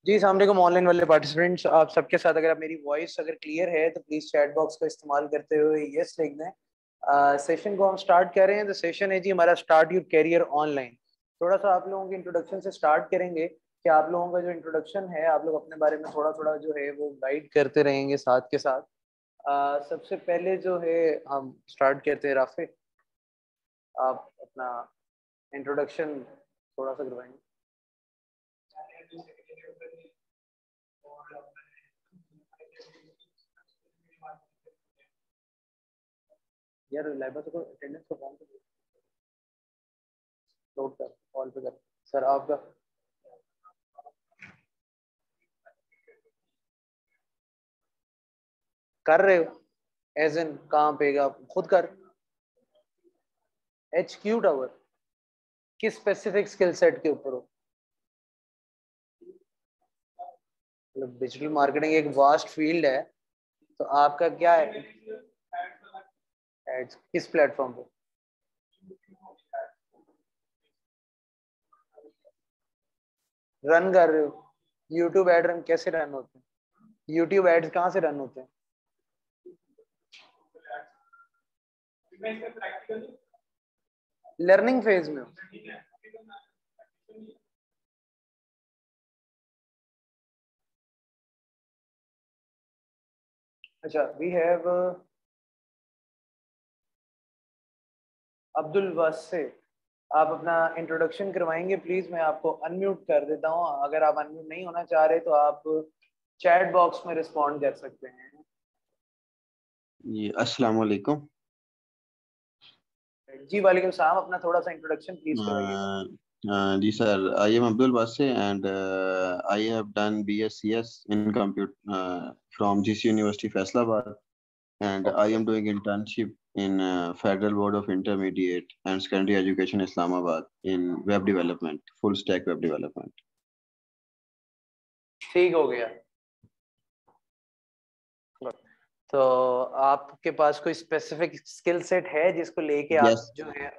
जी अस्सलाम वालेकुम ऑनलाइन वाले पार्टिसिपेंट्स, आप सबके साथ अगर आप मेरी वॉइस अगर क्लियर है तो प्लीज चैट बॉक्स का इस्तेमाल करते हुए यस लिख दें। सेशन को हम स्टार्ट कर रहे हैं। तो सेशन है जी हमारा स्टार्ट योर करियर ऑनलाइन। थोड़ा सा आप लोगों के इंट्रोडक्शन से स्टार्ट करेंगे कि आप लोगों का जो इंट्रोडक्शन है आप लोग अपने बारे में थोड़ा थोड़ा जो है वो गाइड करते रहेंगे साथ के साथ। सबसे पहले जो है हम स्टार्ट करते हैं। राफे, आप अपना इंट्रोडक्शन थोड़ा सा करवाएंगे। यार लाइबा से कोई अटेंडेंस को कौन नोट कर कॉल पे कर। सर आपका कर रहे हो एज इन कहाँ पे आप खुद कर HQ टावर किस स्पेसिफिक स्किल सेट के ऊपर हो? मतलब डिजिटल मार्केटिंग एक वास्ट फील्ड है, तो आपका क्या है? एड्स किस प्लेटफॉर्म पे रन कर रहे हो? यूट्यूब एड रन कैसे रन होते हैं? यूट्यूब एड्स कहाँ से रन होते हैं? लर्निंग फेज में हो? अच्छा, वी हैव अब्दुल वासे। आप अपना इंट्रोडक्शन करवाएंगे प्लीज? मैं आपको अनम्यूट कर देता हूँ। अगर आप अनम्यूट नहीं होना चाह रहे तो आप चैट बॉक्स में रिस्पॉन्ड कर सकते हैं। जी अस्सलाम वालेकुम। जी वालेकुम सलाम। अपना थोड़ा सा इंट्रोडक्शन प्लीज करवाइएगा। जी sir, I am Abdul Wase and I have done BScs in computer from GC University Faisalabad, and I okay, am doing internship in Federal Board of Intermediate and Secondary Education Islamabad in web development, full stack web development. ठीक हो गया। तो आपके पास कोई specific skill set है जिसको लेके आप Yes, जो है,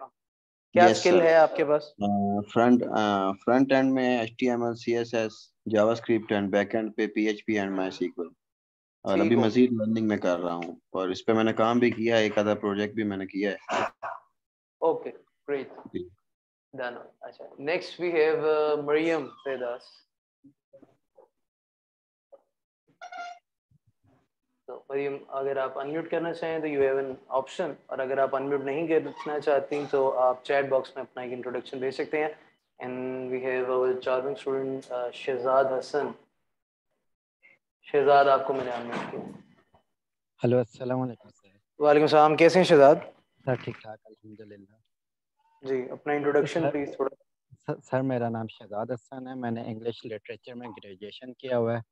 क्या yes स्किल sir. है आपके पास? फ्रंट एंड में HTML CSS JavaScript and back and पे PHP एंड MySQL, और ठीक अभी हो मजीद लर्निंग में कर रहा हूँ, और इस पे मैंने काम भी किया है, एक आधा प्रोजेक्ट भी मैंने किया है। गया। ओके, ग्रेट, जी। डन। अच्छा, नेक्स्ट वी हैव मरियम फेदास। तो मरियम, अगर आप अनम्यूट करना चाहें तो यू हैव एन ऑप्शन, और अगर आप अनम्यूट नहीं करना चाहती तो आप चैट बॉक्स में अपना एक इंट्रोडक्शन दे सकते हैं। And we have our charming student Shahzad Hasan. Shahzad, आपको मैंने अनम्यूट किया। हेलो, अस्सलाम वालेकुम सर। वालेकुम सलाम, कैसे हैं शहजाद? सर ठीक ठाक अल्हम्दुलिल्लाह। जी, अपना तो इंट्रोडक्शन सर, प्लीज थोड़ा। सर मेरा नाम शहजाद हसन है। मैंने इंग्लिश लिटरेचर में ग्रेजुएशन किया हुआ है।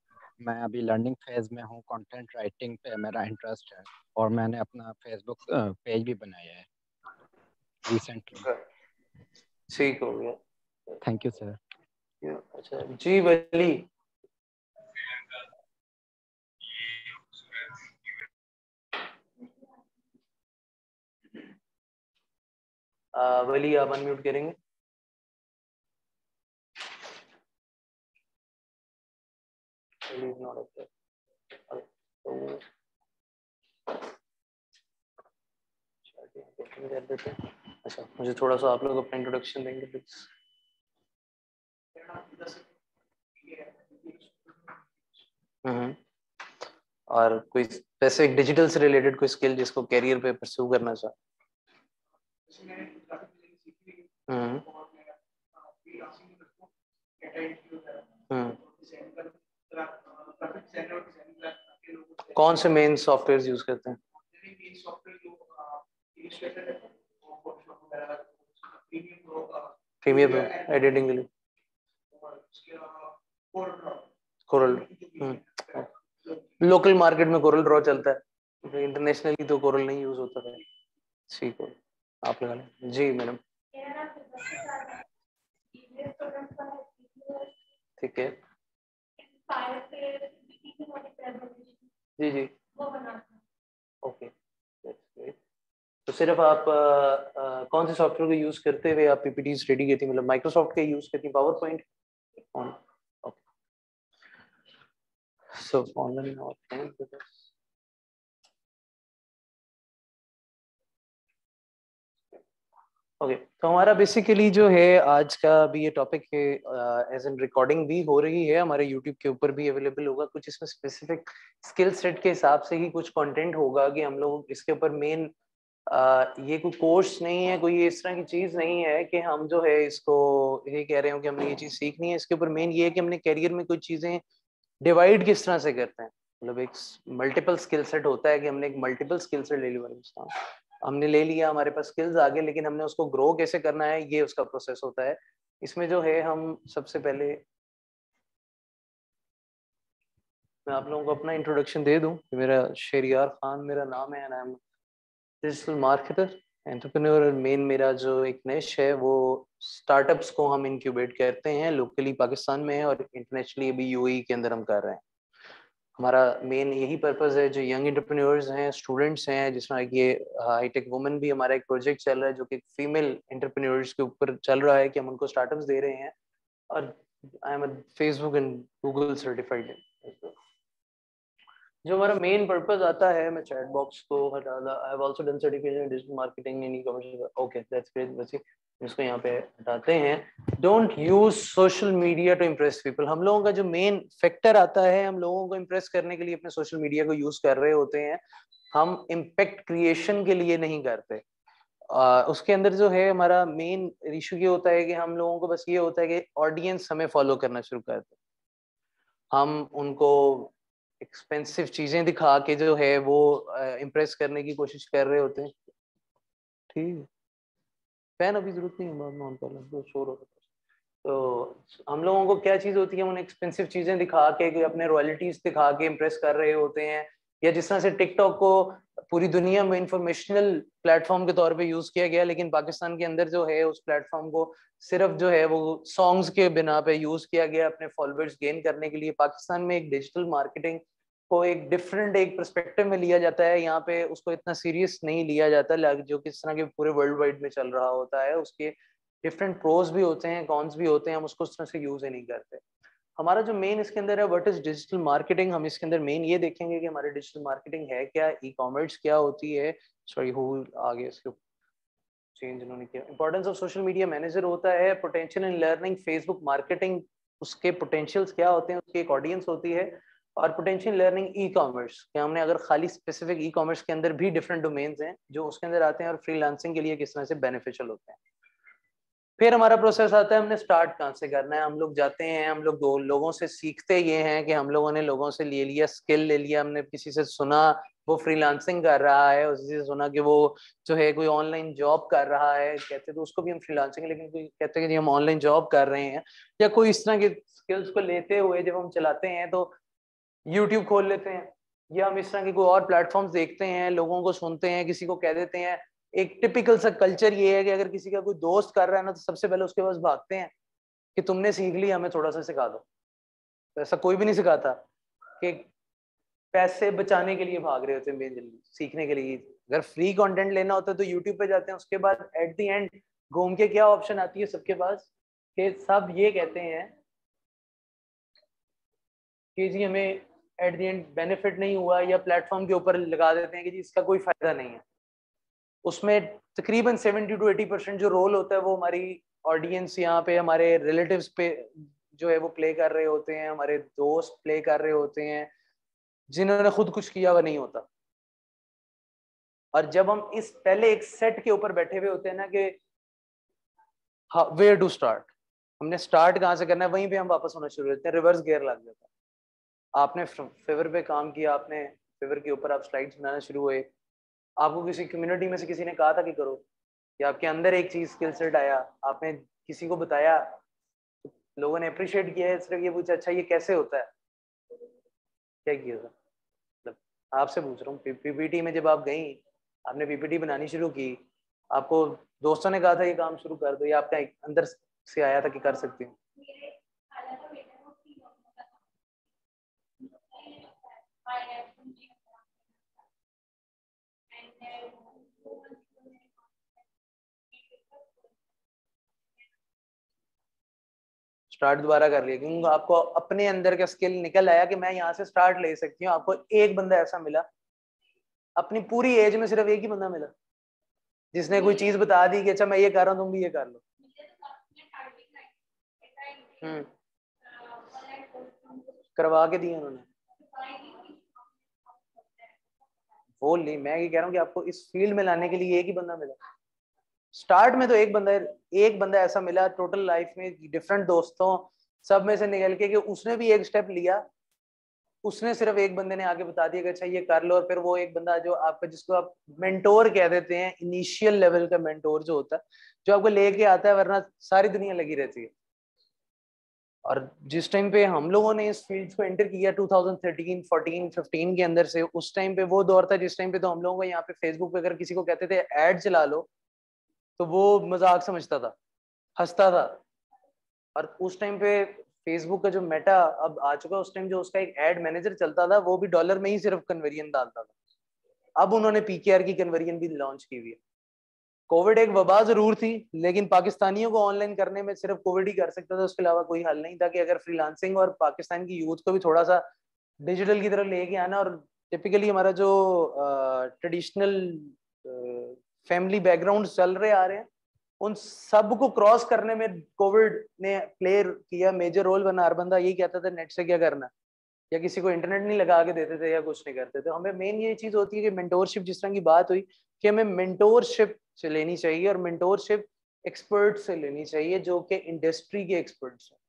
मैं अभी लर्निंग फेज़ में हूँ। कंटेंट राइटिंग पे मेरा इंटरेस्ट है, और मैंने अपना फेसबुक पेज भी बनाया है रिसेंटली। ठीक हो गया। Thank you sir. अच्छा जी वली, वली आप अनम्यूट करेंगे? वली is not up there. तो कर देते हैं। अच्छा, मुझे थोड़ा सा आप लोग अपना इंट्रोडक्शन देंगे प्लीज। हम्म, और कोई स्पेसिफिक डिजिटल से रिलेटेड कोई स्किल जिसको कैरियर पे परस्यू करना चाहे? हम्म हम्म, कौन से मेन सॉफ्टवेयर यूज करते हैं? प्रीमियर प्रो एडिटिंग के लिए? कोरल। लोकल मार्केट में कोरल ड्रॉ चलता है, इंटरनेशनली तो कोरल नहीं यूज होता है। ठीक है, आप लगा लें। जी मैडम। ठीक है। जी जी, ओके, तो सिर्फ आप कौन से सॉफ्टवेयर को यूज करते हुए आप PPTs रेडी करती हैं? मतलब माइक्रोसॉफ्ट का यूज करती हैं, power point? Okay, So online or offline. Okay तो हमारा बेसिकली जो है आज का भी ये टॉपिक है, एज एन रिकॉर्डिंग भी हो रही है, हमारे यूट्यूब के ऊपर भी अवेलेबल होगा। कुछ इसमें स्पेसिफिक स्किल सेट के हिसाब से ही कुछ कंटेंट होगा कि हम लोग इसके ऊपर मेन, ये कोई कोर्स नहीं है, कोई इस तरह की चीज नहीं है कि हम जो है इसको ये कह रहे हो कि हमने ये चीज सीखनी है। इसके ऊपर मेन ये है कि हमने करियर में कुछ चीजें डिवाइड किस तरह से करते हैं। मतलब एक मल्टीपल स्किल सेट होता है कि हमने एक मल्टीपल स्किल सेट ले लिया, हमने ले लिया, हमारे पास स्किल्स आ गए, लेकिन हमने उसको ग्रो कैसे करना है, ये उसका प्रोसेस होता है। इसमें जो है हम सबसे पहले, मैं आप लोगों को अपना इंट्रोडक्शन दे दूं। मेरा शेरियार खान मेरा नाम है, and I am digital marketer entrepreneur. और मेन मेरा जो एक निश है वो स्टार्टअप्स को हम इंक्यूबेट करते हैं, लोकली पाकिस्तान में है और इंटरनेशनली अभी यूएई के अंदर हम कर रहे हैं। हमारा मेन यही पर्पस है, जो यंग एंटरप्रेन्योर्स हैं, स्टूडेंट्स हैं, जिसमें ये हाईटेक वुमेन भी हमारा एक प्रोजेक्ट चल रहा है जो कि फीमेल एंटरप्रेन्योर्स के ऊपर चल रहा है कि हम उनको स्टार्टअप्स दे रहे हैं। और I am Facebook and Google certified. जो हमारा मेन पर्पस आता है, मैं चैट बॉक्स को हटा दा, I have also done certification in digital marketing in e-commerce. Okay that's great. बच्चे इसको यहाँ पे हटाते हैं। Don't use social media to impress people. हम लोगों का जो मेन फैक्टर आता है, हम लोगों को इम्प्रेस करने के लिए अपने सोशल मीडिया को यूज कर रहे होते हैं, हम इम्पैक्ट क्रिएशन के लिए नहीं करते। उसके अंदर जो है हमारा मेन इशू ये होता है कि हम लोगों को बस ये होता है कि ऑडियंस हमें फॉलो करना शुरू कर दे। हम उनको एक्सपेंसिव चीजें दिखा के जो है वो इम्प्रेस करने की कोशिश कर रहे होते हैं। ठीक है, फैन अभी जरूरत नहीं है, बाद में ऑन कर लें, तो शोर हो रहा है। तो हम लोगों को क्या चीज होती है, उन एक्सपेंसिव चीजें दिखा के, अपने रॉयल्टीज दिखा के इम्प्रेस कर रहे होते हैं। या जिस तरह से टिकटॉक को पूरी दुनिया में इंफॉर्मेशनल प्लेटफॉर्म के तौर पे यूज किया गया, लेकिन पाकिस्तान के अंदर जो है उस प्लेटफॉर्म को सिर्फ जो है वो सॉन्ग्स के बिना पे यूज किया गया अपने फॉलोअर्स गेन करने के लिए। पाकिस्तान में एक डिजिटल मार्केटिंग को एक डिफरेंट एक पर्सपेक्टिव में लिया जाता है, यहाँ पे उसको इतना सीरियस नहीं लिया जाता, जो किस तरह के पूरे वर्ल्ड वाइड में चल रहा होता है। उसके डिफरेंट प्रोज भी होते हैं, कॉन्स भी होते हैं, हम उसको उस तरह से यूज ही नहीं करते। हमारा जो मेन इसके अंदर है व्हाट इज डिजिटल मार्केटिंग, हम इसके अंदर मेन ये देखेंगे कि हमारे डिजिटल मार्केटिंग है क्या, ई कॉमर्स क्या होती है। सॉरी हो आगे इसके चेंज इन्होंने किया। Importance of social media manager होता है, potential in learning Facebook marketing, उसके पोटेंशियल्स क्या होते हैं, उसकी एक ऑडियंस होती है। और पोटेंशियल लर्निंग ई कॉमर्स, कि हमने अगर खाली स्पेसिफिक ई कॉमर्स के अंदर भी डिफरेंट डोमेन्स हैं जो उसके अंदर आते हैं और फ्रीलांसिंग के लिए किस तरह से बेनिफिशियल होते हैं। फिर हमारा प्रोसेस आता है, हमने स्टार्ट कहाँ से करना है। हम लोग जाते हैं, हम लोग दो लोगों से सीखते ये हैं कि हम लोगों ने लोगों से ले लिया, स्किल ले लिया, हमने किसी से सुना वो फ्रीलांसिंग कर रहा है, उसी से सुना कि वो जो है कोई ऑनलाइन जॉब कर रहा है, कहते तो उसको भी हम फ्रीलांसिंग, लेकिन कोई कहते हैं कि हम ऑनलाइन जॉब कर रहे हैं। या कोई इस तरह के स्किल्स को लेते हुए जब हम चलाते हैं तो यूट्यूब खोल लेते हैं, या हम इस तरह के कोई और प्लेटफॉर्म्स देखते हैं, लोगों को सुनते हैं, किसी को कह देते हैं। एक टिपिकल सा कल्चर ये है कि अगर किसी का कोई दोस्त कर रहा है ना, तो सबसे पहले उसके पास भागते हैं कि तुमने सीख लिया, हमें थोड़ा सा सिखा दो। तो ऐसा कोई भी नहीं सिखाता, कि पैसे बचाने के लिए भाग रहे होते हैं मेन जल्दी सीखने के लिए। अगर फ्री कंटेंट लेना होता है तो यूट्यूब पे जाते हैं, उसके बाद एट द एंड घूम के क्या ऑप्शन आती है सबके पास, कि सब ये कहते हैं कि जी हमें एट द एंड बेनिफिट नहीं हुआ, या प्लेटफॉर्म के ऊपर लगा देते हैं कि जी इसका कोई फायदा नहीं है। उसमें तकरीबन 70 to 80% जो रोल होता है वो हमारी ऑडियंस, यहाँ पे हमारे रिलेटिव्स पे जो है वो प्ले कर रहे होते हैं, हमारे दोस्त प्ले कर रहे होते हैं, जिन्होंने खुद कुछ किया हुआ नहीं होता। और जब हम इस पहले एक सेट के ऊपर बैठे हुए होते हैं ना कि वेयर टू स्टार्ट, हमने स्टार्ट कहाँ से करना है, वहीं पे हम वापस होना शुरू होते हैं, रिवर्स गियर लग जाता है। आपने फेवर पे काम किया, आपने फेवर के ऊपर आप स्लाइड्स बनाना शुरू हुए, आपको किसी कम्युनिटी में से किसी ने कहा था कि करो, या आपके अंदर एक चीज स्किल सेट आया, आपने किसी को बताया, लोगों ने अप्रिशिएट किया है, सिर्फ ये पूछा अच्छा ये कैसे होता है, क्या किया था। मतलब आपसे पूछ रहा हूँ, पीपीटी में जब आप गई, आपने पीपीटी बनानी शुरू की, आपको दोस्तों ने कहा था ये काम शुरू कर दो, या आपका अंदर से आया था कि कर सकती हूँ। स्टार्ट दोबारा कर लिया, क्योंकि आपको अपने अंदर का स्किल निकल आया कि मैं यहाँ से स्टार्ट ले सकती हूँ। आपको एक बंदा ऐसा मिला, अपनी पूरी एज में सिर्फ एक ही बंदा मिला जिसने कोई चीज बता दी कि अच्छा मैं ये कर रहा हूँ, तुम भी ये कर लो। करवा के दिए उन्होंने, वो नहीं, मैं ये कह रहा हूँ कि आपको इस फील्ड में लाने के लिए एक ही बंदा मिला। स्टार्ट में तो एक बंदा ऐसा मिला टोटल लाइफ में, डिफरेंट दोस्तों सब में से निकल के, कि उसने भी एक स्टेप लिया, उसने सिर्फ एक बंदे ने आगे बता दिया कि अच्छा ये कर लो, और फिर वो एक बंदा जो आपका, जिसको आप मेंटोर कह देते हैं, इनिशियल लेवल का मेंटोर जो होता है, जो आपको लेके आता है, वरना सारी दुनिया लगी रहती है। और जिस टाइम पे हम लोगों ने इस फील्ड को एंटर किया 2013, 14, 15 के अंदर से, उस टाइम पे वो दौर था जिस टाइम पे तो हम लोगों को यहाँ पे फेसबुक पे अगर किसी को कहते थे ऐड चला लो तो वो मजाक समझता था, हंसता था। और उस टाइम पे फेसबुक का जो मेटा अब आ चुका है, उस टाइम जो उसका एक एड मैनेजर चलता था वो भी डॉलर में ही सिर्फ कन्वर्जन डालता था। अब उन्होंने पीकेआर की कन्वर्जन भी लॉन्च की हुई है। कोविड एक वबा जरूर थी, लेकिन पाकिस्तानियों को ऑनलाइन करने में सिर्फ कोविड ही कर सकता था, उसके अलावा कोई हल नहीं था। कि अगर फ्रीलांसिंग और पाकिस्तान की यूथ को भी थोड़ा सा डिजिटल की तरफ लेके आना, और टिपिकली हमारा जो ट्रेडिशनल फैमिली बैकग्राउंड चल रहे आ रहे हैं, उन सब को क्रॉस करने में कोविड ने प्ले किया मेजर रोल। वरना हर बंदा यही कहता था नेट से क्या करना, या किसी को इंटरनेट नहीं लगा के देते थे या कुछ नहीं करते थे। हमें मेन ये चीज होती है कि मेंटोरशिप, जिस तरह की बात हुई कि हमें मेंटोरशिप से लेनी चाहिए, और मेंटोरशिप एक्सपर्ट से लेनी चाहिए जो कि इंडस्ट्री के एक्सपर्ट्स हैं।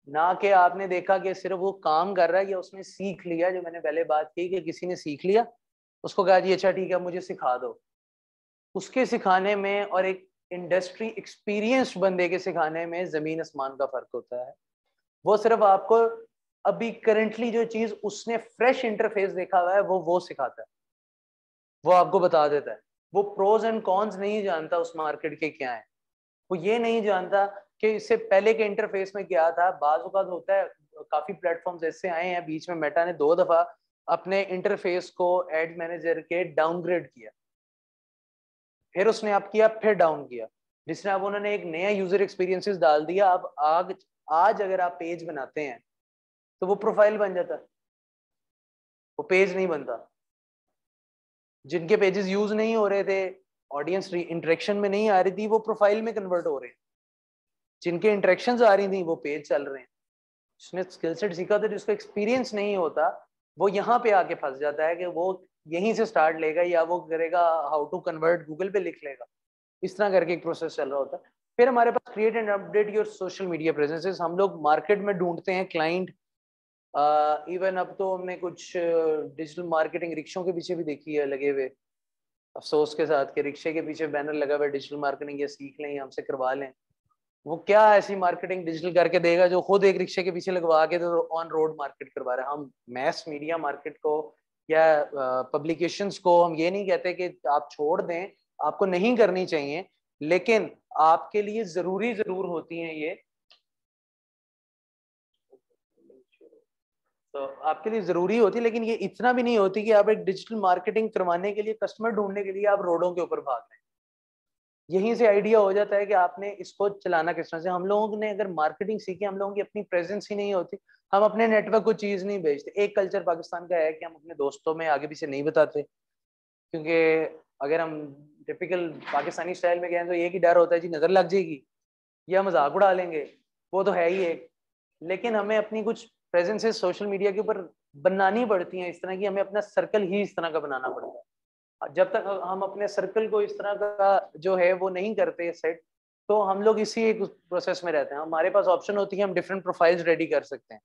ना कि आपने देखा कि सिर्फ वो काम कर रहा है या उसने सीख लिया, जो मैंने पहले बात की कि किसी ने सीख लिया, उसको कहा जी अच्छा ठीक है मुझे सिखा दो। उसके सिखाने में और एक इंडस्ट्री एक्सपीरियंस्ड बंदे के सिखाने में जमीन आसमान का फर्क होता है। वो सिर्फ आपको अभी करंटली जो चीज उसने फ्रेश इंटरफेस देखा हुआ है वो सिखाता है, वो आपको बता देता है। वो प्रोज एंड कॉन्स नहीं जानता उस मार्केट के क्या है, वो ये नहीं जानता कि इससे पहले के इंटरफेस में क्या था। बाज़ औक़ात होता है, काफी प्लेटफॉर्म्स ऐसे आए हैं, बीच में मेटा ने 2 दफा अपने इंटरफेस को एड मैनेजर के डाउनग्रेड किया, फिर उसने अप किया, फिर डाउन किया, जिसने अब उन्होंने एक नया यूजर एक्सपीरियंसेस डाल दिया। अब आज अगर आप पेज बनाते हैं तो वो प्रोफाइल बन जाता है, वो पेज नहीं बनता। जिनके पेजेस यूज नहीं हो रहे थे, ऑडियंस इंटरेक्शन में नहीं आ रही थी, वो प्रोफाइल में कन्वर्ट हो रहे हैं। जिनके इंटरेक्शंस आ रही थी वो पेज चल रहे हैं। जिसने स्किल सेट सीखा था, जिसको एक्सपीरियंस नहीं होता, वो यहाँ पे आके फंस जाता है कि वो यहीं से स्टार्ट लेगा, या वो करेगा हाउ टू कन्वर्ट गूगल पे लिख लेगा। इस तरह करके एक प्रोसेस चल रहा होता है। फिर हमारे पास create and update your social media presences. हम लोग मार्केट में ढूंढते हैं क्लाइंट। इवन अब तो हमने कुछ डिजिटल मार्केटिंग रिक्शों के पीछे भी देखी है लगे हुए, अफसोस के साथ, कि रिक्शे के पीछे बैनर लगा हुआ है डिजिटल मार्केटिंग, ये सीख लें, हमसे करवा लें। वो क्या ऐसी मार्केटिंग डिजिटल करके देगा जो खुद एक रिक्शे के पीछे लगवा के तो ऑन रोड मार्केट करवा रहे हैं। हम मैस मीडिया मार्केट को या पब्लिकेशंस को हम ये नहीं कहते कि आप छोड़ दें, आपको नहीं करनी चाहिए, लेकिन आपके लिए जरूरी जरूर होती हैं ये, तो आपके लिए जरूरी होती है, लेकिन ये इतना भी नहीं होती कि आप एक डिजिटल मार्केटिंग करवाने के लिए, कस्टमर ढूंढने के लिए आप रोडों के ऊपर भाग रहे हैं। यहीं से आइडिया हो जाता है कि आपने इसको चलाना किस तरह से। हम लोगों ने अगर मार्केटिंग सीखी, हम लोगों की अपनी प्रेजेंस ही नहीं होती, हम अपने नेटवर्क को चीज नहीं बेचते। एक कल्चर पाकिस्तान का है कि हम अपने दोस्तों में आगे पीछे नहीं बताते, क्योंकि अगर हम टिपिकल पाकिस्तानी स्टाइल में कहें तो एक ही डर होता है जी नजर लग जाएगी या मजाक उड़ा लेंगे, वो तो है ही एक। लेकिन हमें अपनी कुछ प्रेजेंसेस सोशल मीडिया के ऊपर बनानी पड़ती हैं इस तरह की, हमें अपना सर्कल ही इस तरह का बनाना पड़ता है। जब तक हम अपने सर्कल को इस तरह का जो है वो नहीं करते सेट, तो हम लोग इसी एक प्रोसेस में रहते हैं। हमारे पास ऑप्शन होती है, हम डिफरेंट प्रोफाइल्स रेडी कर सकते हैं।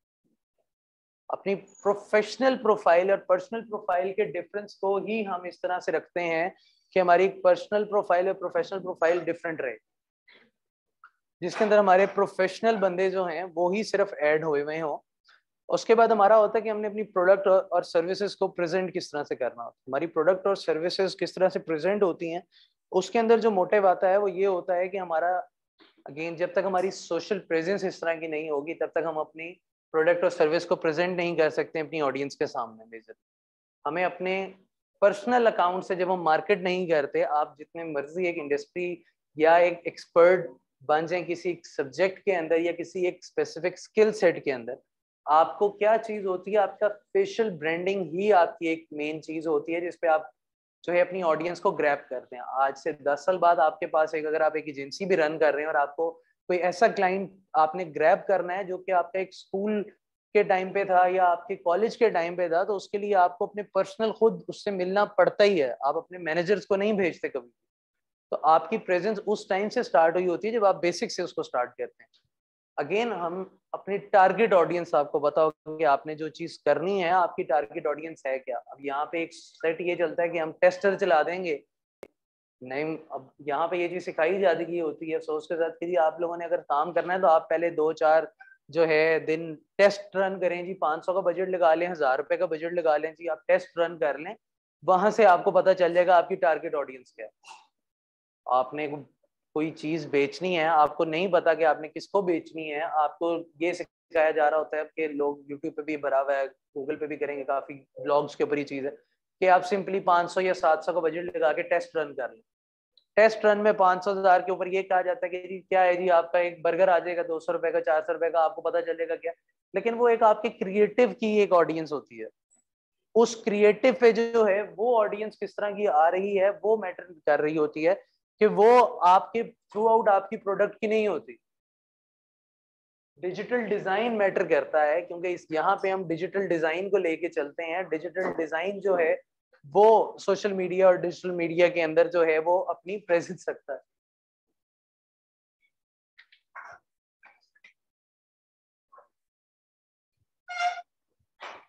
अपनी प्रोफेशनल प्रोफाइल और पर्सनल प्रोफाइल के डिफरेंस को ही हम इस तरह से रखते हैं कि हमारी पर्सनल प्रोफाइल और प्रोफेशनल प्रोफाइल डिफरेंट रहे, जिसके अंदर हमारे प्रोफेशनल बंदे जो हैं वो ही सिर्फ ऐड हुए हुए हों। उसके बाद हमारा होता है कि हमने अपनी प्रोडक्ट और सर्विसेज को प्रेजेंट किस तरह से करना होता है। हमारी प्रोडक्ट और सर्विसेज किस तरह से प्रेजेंट होती हैं, उसके अंदर जो मोटिव आता है वो ये होता है कि हमारा, अगेन, जब तक हमारी सोशल प्रेजेंस इस तरह की नहीं होगी, तब तक हम अपनी प्रोडक्ट और सर्विस को प्रेजेंट नहीं कर सकते अपनी ऑडियंस के सामने। मेजर हमें अपने पर्सनल अकाउंट से जब हम मार्केट नहीं करते, आप जितने मर्जी एक इंडस्ट्री या एक एक्सपर्ट बन जाए किसी सब्जेक्ट के अंदर या किसी एक स्पेसिफिक स्किल सेट के अंदर, आपको क्या चीज होती है, आपका फेशियल ब्रांडिंग ही आपकी एक मेन चीज होती है जिसपे आप जो है अपनी ऑडियंस को ग्रैब करते हैं। आज से 10 साल बाद आपके पास एक, अगर आप एक एजेंसी भी रन कर रहे हैं और आपको कोई ऐसा क्लाइंट आपने ग्रैब करना है जो कि आपका एक स्कूल के टाइम पे था या आपके कॉलेज के टाइम पे था, तो उसके लिए आपको अपने पर्सनल खुद उससे मिलना पड़ता ही है। आप अपने मैनेजर्स को नहीं भेजते कभी। तो आपकी प्रेजेंस उस टाइम से स्टार्ट हुई होती है जब आप बेसिक से उसको स्टार्ट करते हैं। अगेन हम अपनी टारगेट ऑडियंस, आपको बताओ कि आपने जो चीज करनी है, आपकी टारगेट ऑडियंस है क्या। अब यहाँ पे एक सेट ये चलता है कि हम टेस्टर चला देंगे, नहीं। अब यहाँ पे ये चीज सिखाई जाती होती है अफसोस के साथ कि जी आप लोगों ने अगर काम करना है तो आप पहले 2-4 जो है दिन टेस्ट रन करें जी, 500 का बजट लगा लें, 1000 रुपए का बजट लगा लें जी, आप टेस्ट रन कर लें। वहां से आपको पता चल जाएगा आपकी टारगेट ऑडियंस क्या है। आपने कोई चीज बेचनी है, आपको नहीं पता कि आपने किसको बेचनी है, आपको ये सिखाया जा रहा होता है कि लोग यूट्यूब पे भी भरा हुआ है, गूगल पे भी करेंगे, काफी ब्लॉग्स के ऊपर ये चीज है कि आप सिंपली 500 या 700 का बजट लगा के टेस्ट रन कर लें। टेस्ट रन में 500,000 के ऊपर ये कहा जाता है कि जी क्या है जी, आपका एक बर्गर आ जाएगा 200 रुपए का, 400 रुपए का, आपको पता चलेगा क्या। लेकिन वो एक आपके क्रिएटिव की एक ऑडियंस होती है। उस क्रिएटिव पे जो है वो ऑडियंस किस तरह की आ रही है वो मैटर कर रही होती है, कि वो आपके थ्रू आउट आपकी प्रोडक्ट की नहीं होती। डिजिटल डिजाइन मैटर करता है, क्योंकि इस यहाँ पे हम डिजिटल डिजाइन को लेके चलते हैं। डिजिटल डिजाइन जो है वो सोशल मीडिया और डिजिटल मीडिया के अंदर जो है वो अपनी प्रेजेंस रखता है।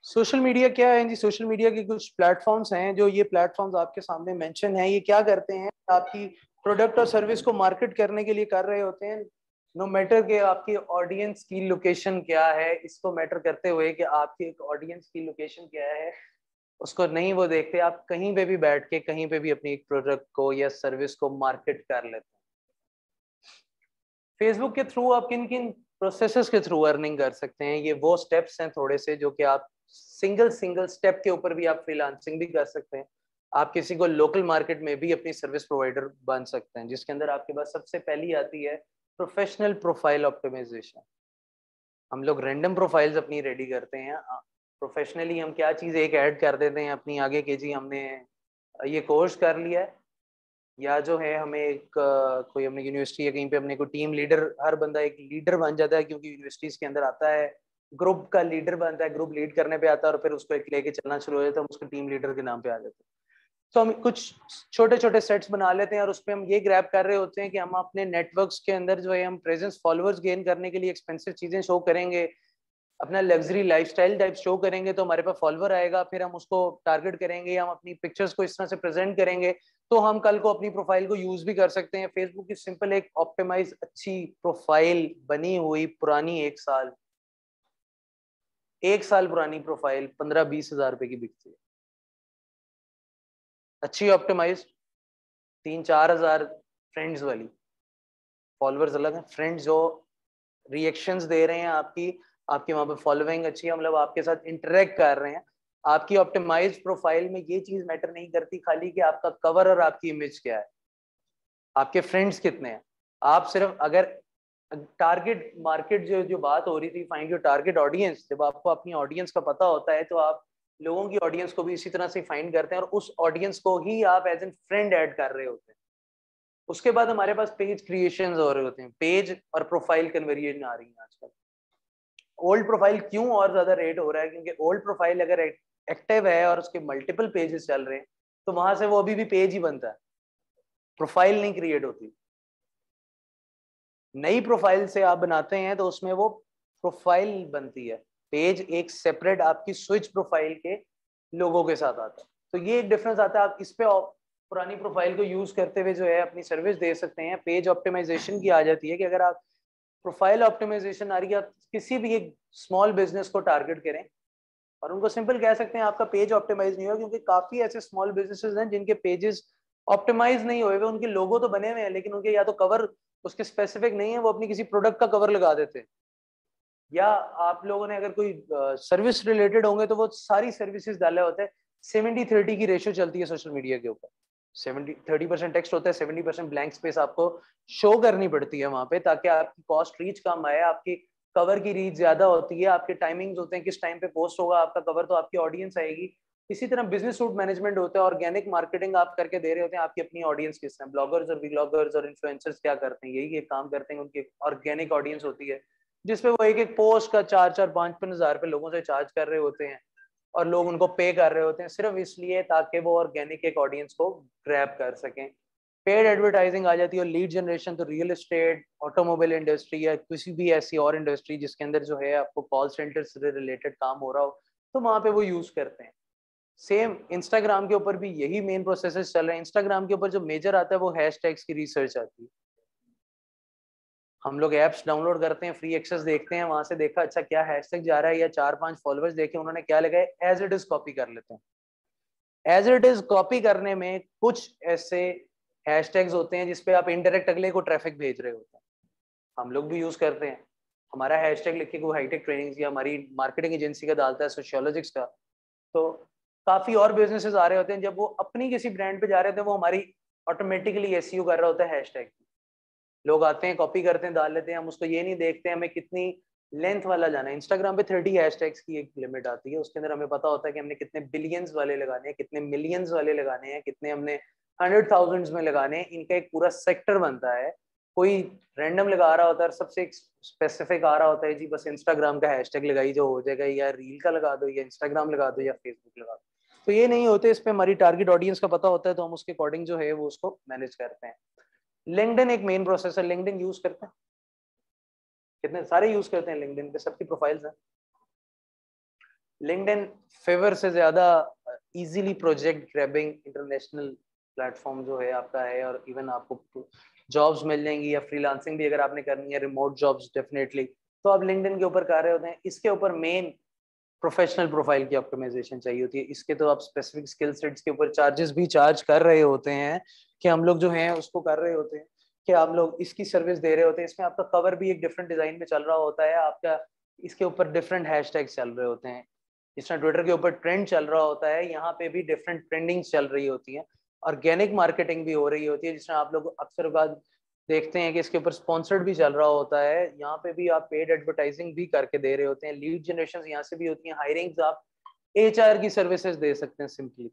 सोशल मीडिया क्या है जी, सोशल मीडिया के कुछ प्लेटफॉर्म्स हैं। जो ये प्लेटफॉर्म्स आपके सामने मेंशन है, ये क्या करते हैं, आपकी प्रोडक्ट और सर्विस को मार्केट करने के लिए कर रहे होते हैं। नो मैटर कि आपकी ऑडियंस की लोकेशन क्या है, इसको मैटर करते हुए कि आपकी एक ऑडियंस की लोकेशन क्या है, उसको नहीं वो देखते। आप कहीं पे भी बैठ के कहीं पे भी अपनी एक प्रोडक्ट को या सर्विस को मार्केट कर लेते हैं। फेसबुक के थ्रू आप किन किन प्रोसेसेस के थ्रू अर्निंग कर सकते हैं, ये वो स्टेप्स हैं थोड़े से जो कि आप सिंगल स्टेप के ऊपर भी आप फ्रीलांसिंग भी कर सकते हैं। आप किसी को लोकल मार्केट में भी अपनी सर्विस प्रोवाइडर बन सकते हैं, जिसके अंदर आपके पास सबसे पहली आती है प्रोफेशनल प्रोफाइल ऑप्टिमाइजेशन। हम लोग रैंडम प्रोफाइल्स अपनी रेडी करते हैं। प्रोफेशनली हम क्या चीज़ एक ऐड कर देते हैं अपनी आगे के जी हमने ये कोर्स कर लिया है, या जो है हमें एक कोई हमने यूनिवर्सिटी या कहीं पे अपने को टीम लीडर, हर बंदा एक लीडर बन जाता है, क्योंकि यूनिवर्सिटीज के अंदर आता है ग्रुप का लीडर बनता है, ग्रुप लीड करने पे आता है और फिर उसको एक लेके चलना शुरू हो जाता है, हम उसको टीम लीडर के नाम पे आ जाते हैं। तो हम कुछ छोटे छोटे सेट्स बना लेते हैं और उसपे हम ये ग्रैब कर रहे होते हैं कि हम अपने नेटवर्क्स के अंदर जो है हम प्रेजेंस फॉलोअर्स गेन करने के लिए एक्सपेंसिव चीजें शो करेंगे, अपना लग्जरी लाइफस्टाइल टाइप शो करेंगे तो हमारे पास फॉलोवर आएगा, फिर हम उसको टारगेट करेंगे, हम अपनी पिक्चर्स को इस तरह से प्रेजेंट करेंगे तो हम कल को अपनी प्रोफाइल को यूज भी कर सकते हैं। फेसबुक की सिंपल एक ऑप्टिमाइज अच्छी प्रोफाइल बनी हुई पुरानी 1 साल पुरानी प्रोफाइल 15-20 हजार रुपए की बिकती है। अच्छी ऑप्टिमाइज 3-4 हजार फ्रेंड्स वाली, फॉलोअर्स अलग है, फ्रेंड्स जो रिएक्शंस दे रहे हैं आपकी वहां पे फॉलोइंग अच्छी है, मतलब आपके साथ इंटरेक्ट कर रहे हैं। आपकी ऑप्टिमाइज्ड प्रोफाइल में ये चीज मैटर नहीं करती खाली कि आपका कवर और आपकी इमेज क्या है, आपके फ्रेंड्स कितने हैं। आप सिर्फ अगर टारगेट मार्केट जो बात हो रही थी, फाइंड योर टारगेट ऑडियंस, जब आपको अपनी ऑडियंस का पता होता है तो आप लोगों की ऑडियंस को भी इसी तरह से फाइंड करते हैं और उस ऑडियंस को ही आप एज एन फ्रेंड ऐड कर रहे होते हैं। उसके बाद हमारे पास पेज क्रिएशन हो रहे होते हैं, पेज और प्रोफाइल कन्वर्जन आ रही है आजकल। ओल्ड प्रोफाइल क्यों और ज्यादा रेट हो रहा है, क्योंकि ओल्ड प्रोफाइल अगर एक्टिव है और उसके मल्टीपल पेजेस चल रहे हैं तो वहां से वो अभी भी पेज ही बनता है, प्रोफाइल नहीं क्रिएट होती। नई प्रोफाइल से आप बनाते हैं तो उसमें वो प्रोफाइल बनती है, पेज एक सेपरेट आपकी स्विच प्रोफाइल के लोगों के साथ आता है। तो ये एक डिफरेंस आता है। आप इस पे पुरानी प्रोफाइल को यूज करते हुए जो है अपनी सर्विस दे सकते हैं। पेज ऑप्टिमाइजेशन की आ जाती है कि अगर आप प्रोफाइल ऑप्टिमाइजेशन आ रही है, आप किसी भी एक स्मॉल बिजनेस को टारगेट करें और उनको सिंपल कह सकते हैं आपका पेज ऑप्टिमाइज नहीं हुआ, क्योंकि काफी ऐसे स्मॉल बिजनेसेस हैं जिनके पेजेस ऑप्टिमाइज नहीं हुए, उनके लोगो तो बने हुए हैं लेकिन उनके या तो कवर उसके स्पेसिफिक नहीं है, वो अपनी किसी प्रोडक्ट का कवर लगा देते हैं। या आप लोगों ने अगर कोई सर्विस रिलेटेड होंगे तो वो सारी सर्विसेज डाले होते हैं। 70-30 की रेशियो चलती है सोशल मीडिया के ऊपर। 30% टेक्स्ट होता है, 70% ब्लैंक स्पेस आपको शो करनी पड़ती है वहां पे, ताकि आपकी कॉस्ट रीच कम आए, आपकी कवर की रीच ज्यादा होती है, आपके टाइमिंग्स होते हैं किस टाइम पे पोस्ट होगा आपका कवर, तो आपकी ऑडियंस आएगी। इसी तरह बिजनेस रूट मैनेजमेंट होता है, ऑर्गेनिक मार्केटिंग आप करके दे रहे होते हैं, आपकी अपनी ऑडियंस किस है, ब्लॉगर्स और व्लॉगर्स और इन्फ्लुएंसर्स क्या करते हैं, यही एक काम करते हैं, उनकी ऑर्गेनिक ऑडियंस होती है जिसपे वो एक एक पोस्ट का 4-4 5-5 हजार पे लोगों से चार्ज कर रहे होते हैं, और लोग उनको पे कर रहे होते हैं सिर्फ इसलिए ताकि वो ऑर्गेनिक एक ऑडियंस को ग्रैब कर सकें। पेड एडवर्टाइजिंग आ जाती है, और लीड जनरेशन तो रियल एस्टेट, ऑटोमोबाइल इंडस्ट्री या किसी भी ऐसी और इंडस्ट्री जिसके अंदर जो है आपको कॉल सेंटर से रिलेटेड काम हो रहा हो, तो वहां पे वो यूज करते हैं। सेम इंस्टाग्राम के ऊपर भी यही मेन प्रोसेसेस चल रहे हैं। इंस्टाग्राम के ऊपर जो मेजर आता है वो हैशटैग्स की रिसर्च आती है। हम लोग एप्स डाउनलोड करते हैं, फ्री एक्सेस देखते हैं, वहां से देखा अच्छा क्या हैशटैग जा रहा है, या 4-5 फॉलोअर्स देखे उन्होंने क्या लगाए, एज इट इज कॉपी कर लेते हैं। एज इट इज कॉपी करने में कुछ ऐसे हैशटैग्स होते हैं जिसपे आप इनडायरेक्ट अगले को ट्रैफिक भेज रहे होते हैं, हम लोग भी यूज करते हैं। हमारा हैशटैग लिख के कोई हाईटेक ट्रेनिंग या हमारी मार्केटिंग एजेंसी का डालता है, सोशियोलॉजिक्स का, तो काफी और बिजनेसेस आ रहे होते हैं, जब वो अपनी किसी ब्रांड पे जा रहे होते हैं वो हमारी ऑटोमेटिकली एसईओ कर रहा होता है हैशटैग। लोग आते हैं, कॉपी करते हैं, डाल लेते हैं, हम उसको ये नहीं देखते हैं हमें कितनी लेंथ वाला जाना है। इंस्टाग्राम पे 30 हैशटैग्स की एक लिमिट आती है, उसके अंदर हमें पता होता है कि हमने कितने बिलियंस वाले लगाने हैं, कितने मिलियंस वाले लगाने हैं, कितने हमने 100,000s में लगाने हैं। इनका एक पूरा सेक्टर बनता है, कोई रैंडम लगा रहा होता है, सबसे एक स्पेसिफिक आ रहा होता है जी बस इंस्टाग्राम का हैशटैग लगाई जो हो जाएगा, या रील का लगा दो, या इंस्टाग्राम लगा दो, या फेसबुक लगा दो। तो ये नहीं होते, इस पे हमारी टारगेट ऑडियंस का पता होता है, तो हम उसके अकॉर्डिंग जो है वो उसको मैनेज करते हैं। लिंक्डइन एक मेन प्रोसेस है, लिंक्डइन यूज करते हैं, कितने सारे यूज करते हैं लिंक्डइन पे, सबकी प्रोफाइल्स हैं। लिंक्डइन फेवर से ज्यादा easily project grabbing international platform जो है आपका है, और इवन आपको जॉब्स मिल जाएंगी, या फ्रीलांसिंग भी अगर आपने करनी है, रिमोट जॉब्स डेफिनेटली, तो आप लिंक्डइन के ऊपर कर रहे होते हैं। इसके ऊपर मेन प्रोफेशनल प्रोफाइल की ऑप्टिमाइजेशन चाहिए होती है। इसके तो आप स्पेसिफिक स्किल सेट्स के ऊपर चार्जेस भी चार्ज कर रहे होते हैं, कि हम लोग जो हैं उसको कर रहे होते हैं, कि आप लोग इसकी सर्विस दे रहे होते हैं। इसमें आपका कवर भी एक डिफरेंट डिजाइन में चल रहा होता है, आपका इसके ऊपर डिफरेंट हैशटैग्स चल रहे होते हैं। जिस तरह ट्विटर के ऊपर ट्रेंड चल रहा होता है, यहाँ पे भी डिफरेंट ट्रेंडिंग्स चल रही होती हैं। ऑर्गेनिक मार्केटिंग भी हो रही होती है, जिसमें आप लोग अक्सर बात देखते हैं कि इसके ऊपर स्पॉन्सर्ड भी चल रहा होता है। यहाँ पे भी आप पेड एडवर्टाइजिंग भी करके दे रहे होते हैं, लीड जनरेशन यहाँ से भी होती है, हायरिंग्स, आप एचआर की सर्विसेज दे सकते हैं। सिंपली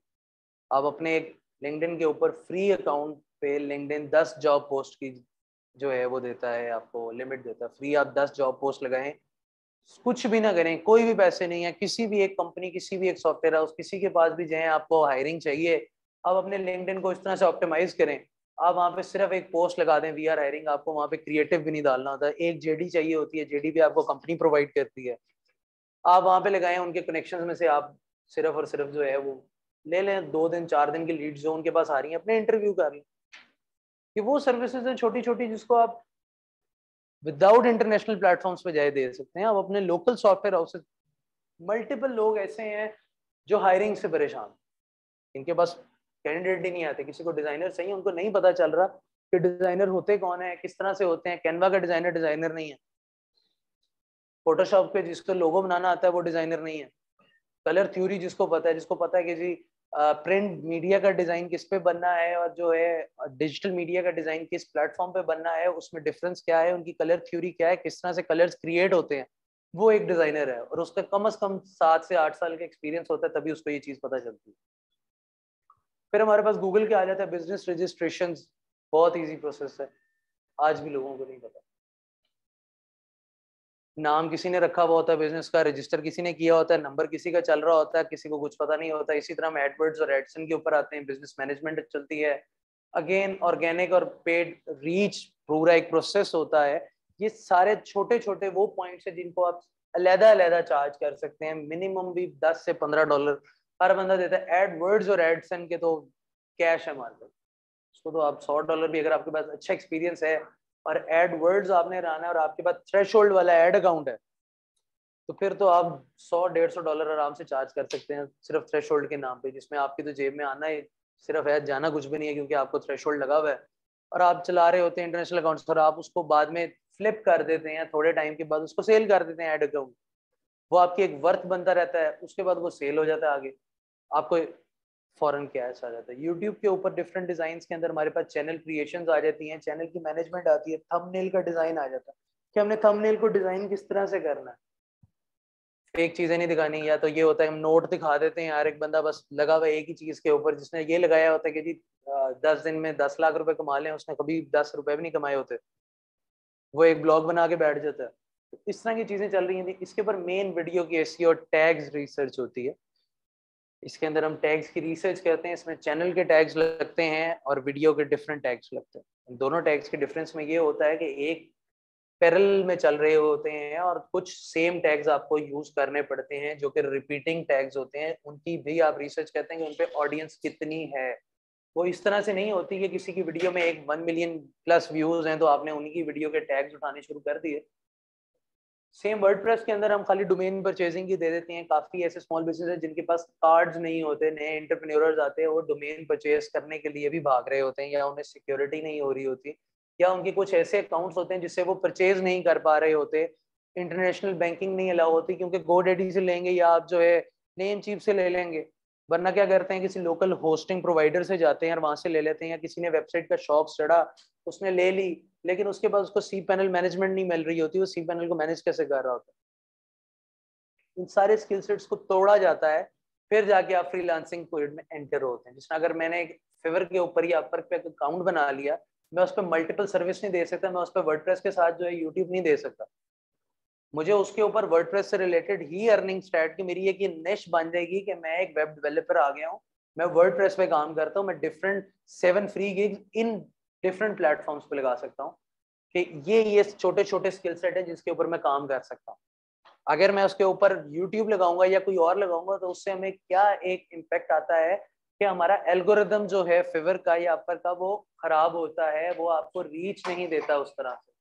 आप अपने एक लिंक्डइन के ऊपर फ्री अकाउंट पे लिंक्डइन 10 जॉब पोस्ट की जो है वो देता है, आपको लिमिट देता है फ्री, आप 10 जॉब पोस्ट लगाएं, कुछ भी ना करें, कोई भी पैसे नहीं है, किसी भी एक कंपनी, किसी भी एक सॉफ्टवेयर हाउस, किसी के पास भी जाएं, आपको हायरिंग चाहिए, आप अपने लिंक्डइन को इस तरह से ऑप्टिमाइज करें, आप वहाँ पे सिर्फ एक पोस्ट लगा दें वी आर हायरिंग, आपको वहाँ पे क्रिएटिव भी नहीं डालना होता है, एक जेडी चाहिए होती है, जेडी भी आपको कंपनी प्रोवाइड करती है, आप वहाँ पे लगाएं, उनके कनेक्शन में से आप सिर्फ और सिर्फ जो है वो ले लें, 2 दिन 4 दिन की लीड जो उनके पास आ रही है अपने इंटरव्यू कर लें। कि वो सर्विसेज हैं छोटी छोटी जिसको आप विदाउट इंटरनेशनल प्लेटफॉर्म्स पे जाए दे सकते हैं। आप अपने लोकल सॉफ्टवेयर हाउसेज, मल्टीपल लोग ऐसे हैं जो हायरिंग से परेशान, इनके पास कैंडिडेट ही नहीं आते, किसी को डिजाइनर चाहिए, उनको नहीं पता चल रहा कि डिजाइनर होते कौन है, किस तरह से होते हैं। कैनवा का डिजाइनर डिजाइनर नहीं है, फोटोशॉप पे जिसको लोगो बनाना आता है वो डिजाइनर नहीं है, कलर थ्योरी जिसको पता है, जिसको पता है कि जी प्रिंट मीडिया का डिजाइन किस पे बनना है, और जो है डिजिटल मीडिया का डिजाइन किस प्लेटफॉर्म पे बनना है, उसमें डिफरेंस क्या है, उनकी कलर थ्योरी क्या है, किस तरह से कलर्स क्रिएट होते हैं, वो एक डिजाइनर है, और उसका कम से कम 7 से 8 साल का एक्सपीरियंस होता है, तभी उसको ये चीज पता चलती है। फिर हमारे पास गूगल के आ जाता है बिजनेस रजिस्ट्रेशन, बहुत ईजी प्रोसेस है, आज भी लोगों को नहीं पता। नाम किसी ने रखा हुआ होता है बिजनेस का, रजिस्टर किसी ने किया होता है, नंबर किसी का चल रहा होता है, किसी को कुछ पता नहीं होता। इसी तरह हम एडवर्ड्स और एडसन के ऊपर आते हैं, बिजनेस मैनेजमेंट चलती है। अगेन ऑर्गेनिक और पेड रीच पूरा एक प्रोसेस होता है। ये सारे छोटे छोटे वो पॉइंट्स है जिनको आप अलग-अलग चार्ज कर सकते हैं। मिनिमम भी $10 से $15 हर बंदा देता है। एडवर्ड्स और एडसन के तो कैश है मार्केट, उसको तो आप $100 भी, अगर आपके पास अच्छा एक्सपीरियंस है और एडवर्ड्स आपने रहना है और आपके पास थ्रेशोल्ड वाला एड अकाउंट है, तो फिर तो आप $100-150 आराम से चार्ज कर सकते हैं सिर्फ थ्रेशोल्ड के नाम पे, जिसमें आपकी तो जेब में आना ही सिर्फ है, जाना कुछ भी नहीं है, क्योंकि आपको थ्रेशोल्ड लगा हुआ है और आप चला रहे होते हैं इंटरनेशनल अकाउंट्स, और आप उसको बाद में फ्लिप कर देते हैं, थोड़े टाइम के बाद उसको सेल कर देते हैं एड अकाउंट, वो आपकी एक वर्थ बनता रहता है, उसके बाद वो सेल हो जाता है आगे। आपको फॉरन कैश आ जाता है। यूट्यूब के ऊपर डिफरेंट डिजाइन के अंदर हमारे पास चैनल क्रिएशंस आ जाती हैं, चैनल की मैनेजमेंट आती है, थंबनेल का डिजाइन आ जाता है कि हमने थंबनेल को डिजाइन किस तरह से करना है। फेक चीजें नहीं दिखानी, या तो ये होता है हम नोट दिखा देते हैं यार, एक बंदा बस लगा हुआ एक ही चीज के ऊपर, जिसने ये लगाया होता है कि जी 10 दिन में 10 लाख रुपए कमा लें, उसने कभी 10 रुपए भी नहीं कमाए होते, वो एक ब्लॉग बना के बैठ जाता है। तो इस तरह की चीजें चल रही हैं। इसके ऊपर मेन वीडियो की एसईओ टैग्स रिसर्च होती है। इसके अंदर हम टैग्स की रिसर्च करते हैं, इसमें चैनल के टैग्स लगते हैं और वीडियो के डिफरेंट टैग्स लगते हैं। दोनों टैग्स के डिफरेंस में ये होता है कि एक पैरेलल में चल रहे होते हैं और कुछ सेम टैग्स आपको यूज करने पड़ते हैं जो कि रिपीटिंग टैग्स होते हैं, उनकी भी आप रिसर्च करते हैं कि उन पे ऑडियंस कितनी है। वो इस तरह से नहीं होती कि किसी की वीडियो में 1 मिलियन प्लस व्यूज हैं तो आपने उन्हीं की वीडियो के टैग्स उठाने शुरू कर दिए। सेम वर्डप्रेस के अंदर हम खाली डोमेन परचेजिंग की दे देते हैं। काफी ऐसे स्मॉल बिजनेस हैं जिनके पास कार्ड्स नहीं होते, नए एंटरप्रेन्योर्स आते हैं, वो डोमेन परचेज करने के लिए भी भाग रहे होते हैं, या उन्हें सिक्योरिटी नहीं हो रही होती, या उनके कुछ ऐसे अकाउंट्स होते हैं जिससे वो परचेज नहीं कर पा रहे होते, इंटरनेशनल बैंकिंग नहीं अलाउ होती, क्योंकि गोडैडी से लेंगे या आप जो है नेम चीप से ले लेंगे, वरना क्या करते हैं किसी लोकल होस्टिंग प्रोवाइडर से जाते हैं और वहां से ले लेते हैं, या किसी ने वेबसाइट का शौक चढ़ा उसने ले ली, लेकिन उसके बाद उसको सी पैनल मैनेजमेंट नहीं मिल रही होती, वो सी पैनल को मैनेज कैसे कर रहा होता है। इन सारे स्किल सेट्स को तोड़ा जाता है, फिर जाके आप फ्रीलांसिंग पीरियड में एंटर होते हैं। जिसमें अगर मैंने एक फिवर के ऊपर या अपवर्क पे अकाउंट बना लिया, मैं उस पर मल्टीपल सर्विस नहीं दे सकता, मैं उस पर वर्डप्रेस के साथ जो है यूट्यूब नहीं दे सकता। मुझे उसके ऊपर वर्डप्रेस से रिलेटेड ही अर्निंग स्टार्ट की मेरी एक ये निश बन जाएगी कि मैं एक वेब डेवलपर आ गया हूँ, मैं वर्डप्रेस पे काम करता हूँ, मैं different 7 free gigs in different platforms पे लगा सकता हूँ कि ये छोटे छोटे स्किल सेट है जिसके ऊपर मैं काम कर सकता हूँ। अगर मैं उसके ऊपर YouTube लगाऊंगा या कोई और लगाऊंगा तो उससे हमें क्या एक इम्पैक्ट आता है कि हमारा एल्गोरिदम जो है फिवर का या अपर का वो खराब होता है, वो आपको रीच नहीं देता उस तरह से।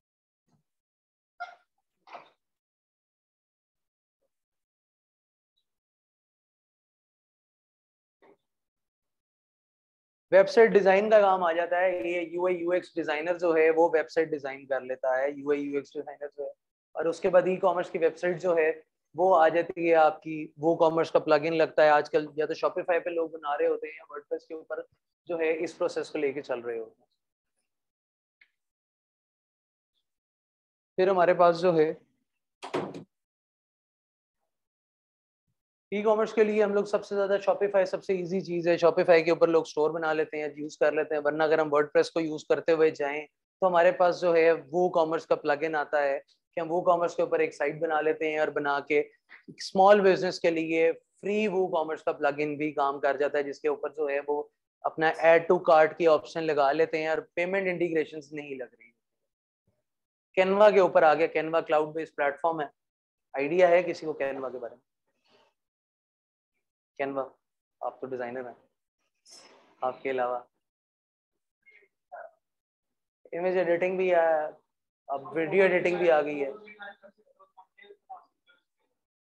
वेबसाइट डिजाइन का काम आ जाता है, ये यूआई यूएक्स डिजाइनर जो है वो वेबसाइट डिजाइन कर लेता है, यूआई यूएक्स डिजाइनर जो है। और उसके बाद ई कॉमर्स की वेबसाइट जो है वो आ जाती है आपकी, वो कॉमर्स का प्लगइन लगता है आजकल, या तो शॉपिफाई पे लोग बना रहे होते हैं या वर्डप्रेस के ऊपर जो है इस प्रोसेस को लेके चल रहे होते हैं। फिर हमारे पास जो है ई कॉमर्स के लिए हम लोग सबसे ज्यादा शॉपिफाई सबसे इजी चीज है, शॉपिफाई के ऊपर लोग स्टोर बना लेते हैं, यूज कर लेते हैं। वरना अगर हम वर्डप्रेस को यूज करते हुए जाएं तो हमारे पास जो है वो कॉमर्स का प्लगइन आता है कि हम वो कॉमर्स के ऊपर एक साइट बना लेते हैं और बना के स्मॉल बिजनेस के लिए फ्री वो कॉमर्स का प्लगइन भी काम कर जाता है, जिसके ऊपर जो है वो अपना ऐड टू कार्ट की ऑप्शन लगा लेते हैं और पेमेंट इंटीग्रेशन नहीं लग रही। कैनवा के ऊपर आ गया, कैनवा क्लाउड बेस्ड प्लेटफॉर्म है। आइडिया है किसी को कैनवा के बारे में? कैनवा, आप तो डिजाइनर हैं, आपके अलावा इमेज एडिटिंग भी है, अब वीडियो एडिटिंग भी आ गई है,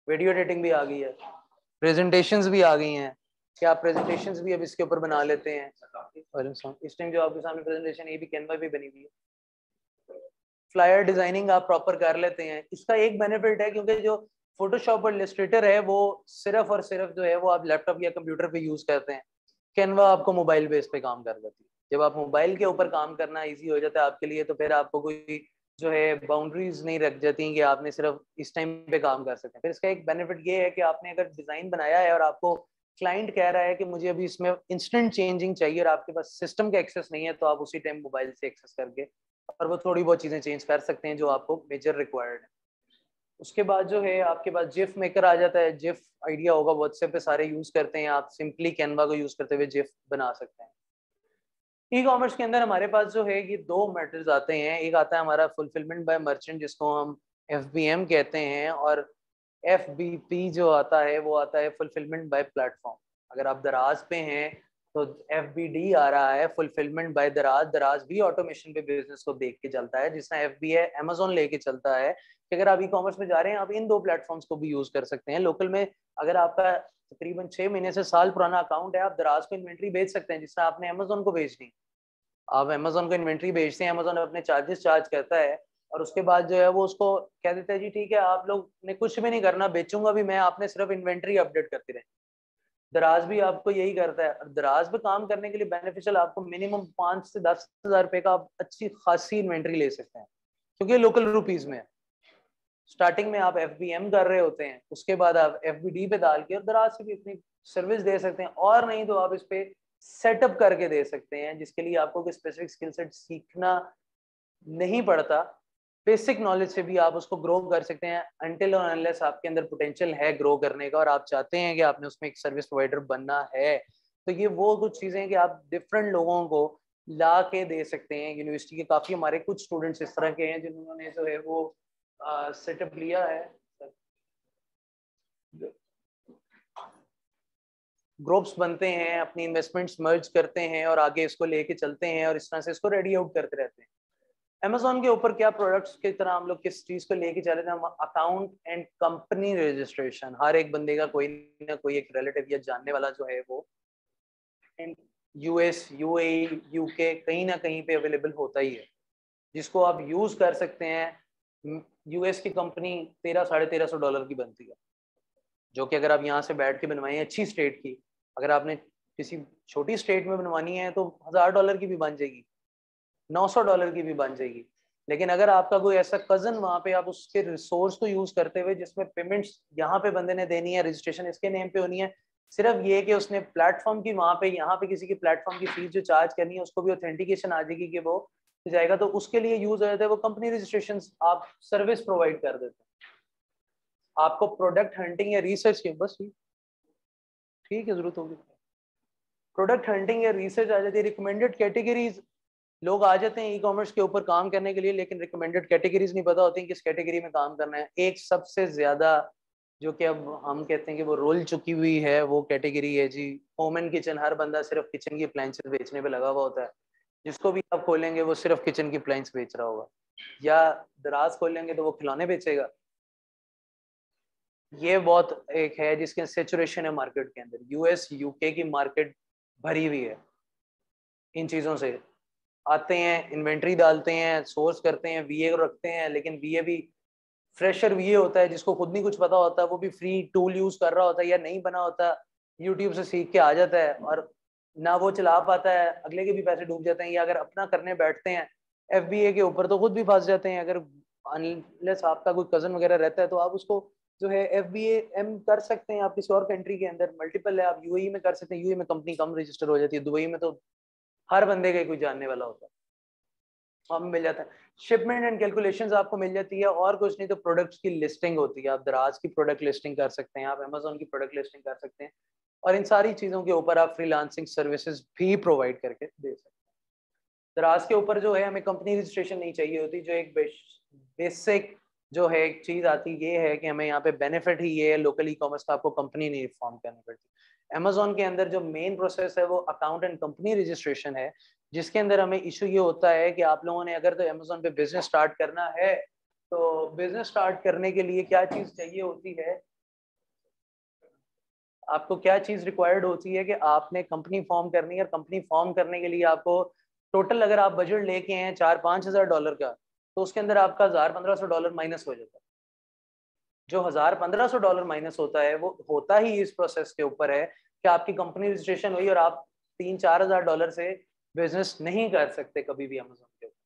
वीडियो एडिटिंग भी आ गई है, प्रेजेंटेशंस भी आ गई हैं, क्या आप प्रेजेंटेशंस भी अब इसके ऊपर बना लेते हैं। और इस टाइम जो आपके सामने प्रेजेंटेशन ये भी कैनवा पे बनी हुई है। फ्लायर डिजाइनिंग आप प्रॉपर कर लेते हैं। इसका एक बेनिफिट है क्योंकि जो फोटोशॉप और इलस्ट्रेटर है वो सिर्फ और सिर्फ जो है वो आप लैपटॉप या कंप्यूटर पे यूज करते हैं, कैनवा आपको मोबाइल बेस पे काम कर देती है। जब आप मोबाइल के ऊपर काम करना इजी हो जाता है आपके लिए, तो फिर आपको कोई जो है बाउंड्रीज नहीं रख जाती कि आपने सिर्फ इस टाइम पे काम कर सकते हैं। फिर इसका एक बेनिफिट ये है कि आपने अगर डिजाइन बनाया है और आपको क्लाइंट कह रहा है कि मुझे अभी इसमें इंस्टेंट चेंजिंग चाहिए और आपके पास सिस्टम का एक्सेस नहीं है, तो आप उसी टाइम मोबाइल से एक्सेस करके और वो थोड़ी बहुत चीजें चेंज कर सकते हैं जो आपको मेजर रिक्वायर्ड है। उसके बाद जो है आपके पास जिफ मेकर आ जाता है। जिफ आइडिया होगा, व्हाट्सएप पे सारे यूज करते हैं, आप सिंपली कैनवा को यूज करते हुए जिफ बना सकते हैं। ई कॉमर्स के अंदर हमारे पास जो है ये दो मैटर्स आते हैं। एक आता है हमारा फुलफिलमेंट बाय मर्चेंट जिसको हम FBM कहते हैं, और FBP जो आता है वो आता है फुलफिलमेंट बाय प्लेटफॉर्म। अगर आप दराज पे हैं तो FBD आ रहा है, फुलफिलमेंट बाय दराज। दराज भी ऑटोमेशन पे बिजनेस को देख के चलता है, जिसमें FB है अमेजोन लेके चलता है कि अगर आप ई कॉमर्स में जा रहे हैं आप इन दो प्लेटफॉर्म्स को भी यूज कर सकते हैं। लोकल में अगर आपका तकरीबन 6 महीने से साल पुराना अकाउंट है, आप दराज को इन्वेंट्री बेच सकते हैं जिससे आपने अमेजोन को बेचनी। आप अमेजोन को इन्वेंट्री बेचते हैं, अमेजोन अपने चार्जेस चार्ज करता है और उसके बाद जो है वो उसको कह देता है जी ठीक है आप लोग ने कुछ भी नहीं करना, बेचूंगा भी मैं, आपने सिर्फ इन्वेंट्री अपडेट करती रहे। दराज भी आपको यही करता है। दराज पे काम करने के लिए बेनिफिशियल आपको मिनिमम 5 से 10 हज़ार रुपए का आप अच्छी खासी इन्वेंट्री ले सकते हैं, क्योंकि लोकल रुपीज में है। स्टार्टिंग में आप FBM कर रहे होते हैं, उसके बाद आप FBD पे डाल के और दराज से भी अपनी सर्विस दे सकते हैं, और नहीं तो आप इस पे सेटअप करके दे सकते हैं, जिसके लिए आपको कोई स्पेसिफिक स्किल सेट सीखना नहीं पड़ता। बेसिक नॉलेज से भी आप उसको ग्रो कर सकते हैं, अनटिल और अनलेस आपके अंदर पोटेंशियल है ग्रो करने का और आप चाहते हैं कि आपने उसमें एक सर्विस प्रोवाइडर बनना है। तो ये वो कुछ चीज़ें हैं कि आप डिफरेंट लोगों को ला के दे सकते हैं। यूनिवर्सिटी के काफ़ी हमारे कुछ स्टूडेंट्स इस तरह के हैं जिन्होंने जो है वो सेटअप लिया है, ग्रुप्स बनते हैं, अपनी इन्वेस्टमेंट्स मर्ज करते हैं और आगे इसको लेके चलते हैं और इस तरह से इसको रेडी आउट करते रहते हैं। Amazon के ऊपर क्या प्रोडक्ट्स की तरह हम लोग किस चीज को लेके चल रहे थे, हम अकाउंट एंड कंपनी रजिस्ट्रेशन, हर एक बंदे का कोई ना कोई एक रिलेटिव या जानने वाला जो है वो US, UAE, UK कहीं ना कहीं पे अवेलेबल होता ही है, जिसको आप यूज कर सकते हैं। US की कंपनी $1300-1350 की बनती है, जो कि अगर आप यहाँ से बैठ के बनवाएं अच्छी स्टेट की, अगर आपने किसी छोटी स्टेट में बनवानी है तो $1000 की भी बन जाएगी, $900 की भी बन जाएगी। लेकिन अगर आपका कोई ऐसा कजन वहाँ पे, आप उसके रिसोर्स को यूज करते हुए जिसमें पेमेंट्स यहाँ पे बंदे ने देनी है, रजिस्ट्रेशन इसके नेम पे होनी है, सिर्फ ये कि उसने प्लेटफॉर्म की वहाँ पे यहाँ पे किसी की प्लेटफॉर्म की फीस जो चार्ज करनी है उसको भी ऑथेंटिकेशन आ जाएगी कि वो जाएगा, तो उसके लिए यूज हो जाता है वो कंपनी रजिस्ट्रेशन। आप सर्विस प्रोवाइड कर देते हैं, आपको प्रोडक्ट हंटिंग या रिसर्च की बस ठीक है जरूरत होगी, प्रोडक्ट हंटिंग या रिसर्च आ जाती है। रिकमेंडेड कैटेगरीज, लोग आ जाते हैं ई कॉमर्स के ऊपर काम करने के लिए, लेकिन रिकमेंडेड कैटेगरीज नहीं पता होती किस कैटेगरी में काम करना है। एक सबसे ज्यादा जो कि अब हम कहते हैं कि वो रोल चुकी हुई है वो कैटेगरी है जी होम एंड किचन। हर बंदा सिर्फ किचन की अप्लायंसेस बेचने पे लगा हुआ होता है, जिसको भी आप खोलेंगे वो सिर्फ किचन की अप्लायंस बेच रहा होगा, या दराज खोलेंगे तो वो खिलौने बेचेगा। ये बहुत एक है जिसके सेचुरेशन है मार्केट के अंदर। US UK की मार्केट भरी हुई है इन चीजों से। आते हैं, इन्वेंट्री डालते हैं, सोर्स करते हैं, VA रखते हैं, लेकिन VA भी फ्रेशर VA होता है जिसको खुद नहीं कुछ पता होता, वो भी फ्री टूल यूज कर रहा होता है या नहीं बना होता, यूट्यूब से सीख के आ जाता है और ना वो चला पाता है, अगले के भी पैसे डूब जाते हैं, या अगर अपना करने बैठते हैं FBA के ऊपर तो खुद भी फंस जाते हैं। अगर अनलेस आपका कोई कजन वगैरह रहता है तो आप उसको जो है FBM कर सकते हैं। आप किसी और कंट्री के अंदर मल्टीपल है, आप UAE में कर सकते हैं, UAE में कंपनी कम रजिस्टर हो जाती है, दुबई में तो हर बंदे का कोई जानने वाला होता है, हमें मिल जाता है। शिपमेंट एंड कैलकुलेशंस आपको मिल जाती है, और कुछ नहीं तो प्रोडक्ट्स की लिस्टिंग होती है। आप दराज की प्रोडक्ट लिस्टिंग कर सकते हैं, आप Amazon की प्रोडक्ट लिस्टिंग कर सकते हैं, और इन सारी चीज़ों के ऊपर आप फ्रीलांसिंग सर्विसेज भी प्रोवाइड करके दे सकते हैं। दराज के ऊपर जो है हमें कंपनी रजिस्ट्रेशन नहीं चाहिए होती, जो एक बेसिक जो है एक चीज़ आती ये है कि हमें यहाँ पे बेनिफिट ही ये है, लोकल ई कॉमर्स का आपको कंपनी नहीं फॉर्म करनी पड़ती। Amazon के अंदर जो मेन प्रोसेस है वो अकाउंट एंड कंपनी रजिस्ट्रेशन है, जिसके अंदर हमें इशू ये होता है कि आप लोगों ने अगर तो Amazon पे बिजनेस स्टार्ट करना है, तो बिजनेस स्टार्ट करने के लिए क्या चीज़ चाहिए होती है, आपको क्या चीज़ रिक्वायर्ड होती है कि आपने कंपनी फॉर्म करनी है, और कंपनी फॉर्म करने के लिए आपको टोटल अगर आप बजट लेके हैं $4-5 हज़ार का, तो उसके अंदर आपका $1000-1500 माइनस हो जाता है। जो $1000-1500 माइनस होता है वो होता ही इस प्रोसेस के ऊपर है कि आपकी कंपनी रजिस्ट्रेशन हुई और आप $3-4 हज़ार से बिजनेस नहीं कर सकते कभी भी Amazon के ऊपर।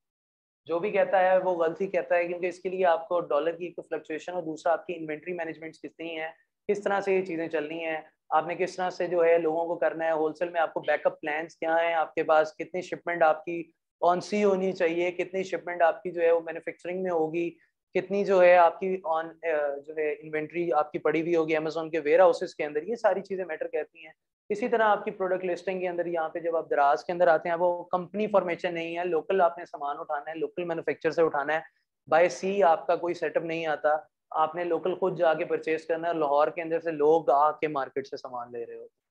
जो भी कहता है वो गलती कहता है, क्योंकि इसके लिए आपको डॉलर की एक फ्लक्चुएशन और दूसरा आपकी इन्वेंट्री मैनेजमेंट कितनी है, किस तरह से ये चीज़ें चलनी है, आपने किस तरह से जो है लोगों को करना है, होलसेल में आपको बैकअप प्लान्स क्या है, आपके पास कितनी शिपमेंट आपकी कौन सी होनी चाहिए, कितनी शिपमेंट आपकी जो है वो मैन्युफैक्चरिंग में होगी, कितनी जो है आपकी ऑन जो है इन्वेंट्री आपकी पड़ी हुई होगी Amazon के वेयर हाउसेस के अंदर, ये सारी चीज़ें मैटर करती हैं। इसी तरह आपकी प्रोडक्ट लिस्टिंग के अंदर यहाँ पे जब आप दराज के अंदर आते हैं, वो कंपनी फॉर्मेशन नहीं है, लोकल आपने सामान उठाना है, लोकल मैन्युफैक्चर से उठाना है, बाय सी आपका कोई सेटअप नहीं आता, आपने लोकल खुद जाके परचेज करना है। लाहौर के अंदर से लोग आके मार्केट से सामान ले रहे होते हैं।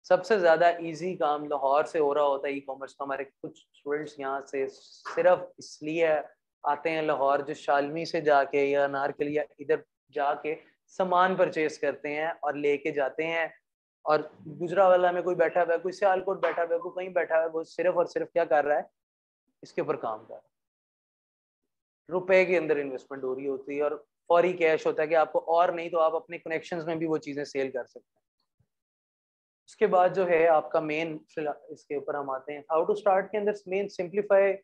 सबसे ज्यादा इजी काम लाहौर से हो रहा होता है ई कॉमर्स का। हमारे कुछ स्टूडेंट्स यहाँ से सिर्फ इसलिए आते हैं लाहौर, जो शालमी से जाके या अनारकली या इधर जाके सामान परचेज करते हैं और लेके जाते हैं, और गुजरावाला में कोई बैठा हुआ है, कोई सियालकोट बैठा हुआ है, कोई कहीं बैठा हुआ है, वो सिर्फ और सिर्फ क्या कर रहा है, इसके ऊपर काम कर रहा है। रुपए के अंदर इन्वेस्टमेंट हो रही होती है और फौरी कैश होता है कि आपको, और नहीं तो आप अपने कनेक्शंस में भी वो चीजें सेल कर सकते हैं। उसके बाद जो है आपका मेन, इसके ऊपर हम आते हैं हाउ टू स्टार्ट के अंदर। मेन सिंप्लीफाई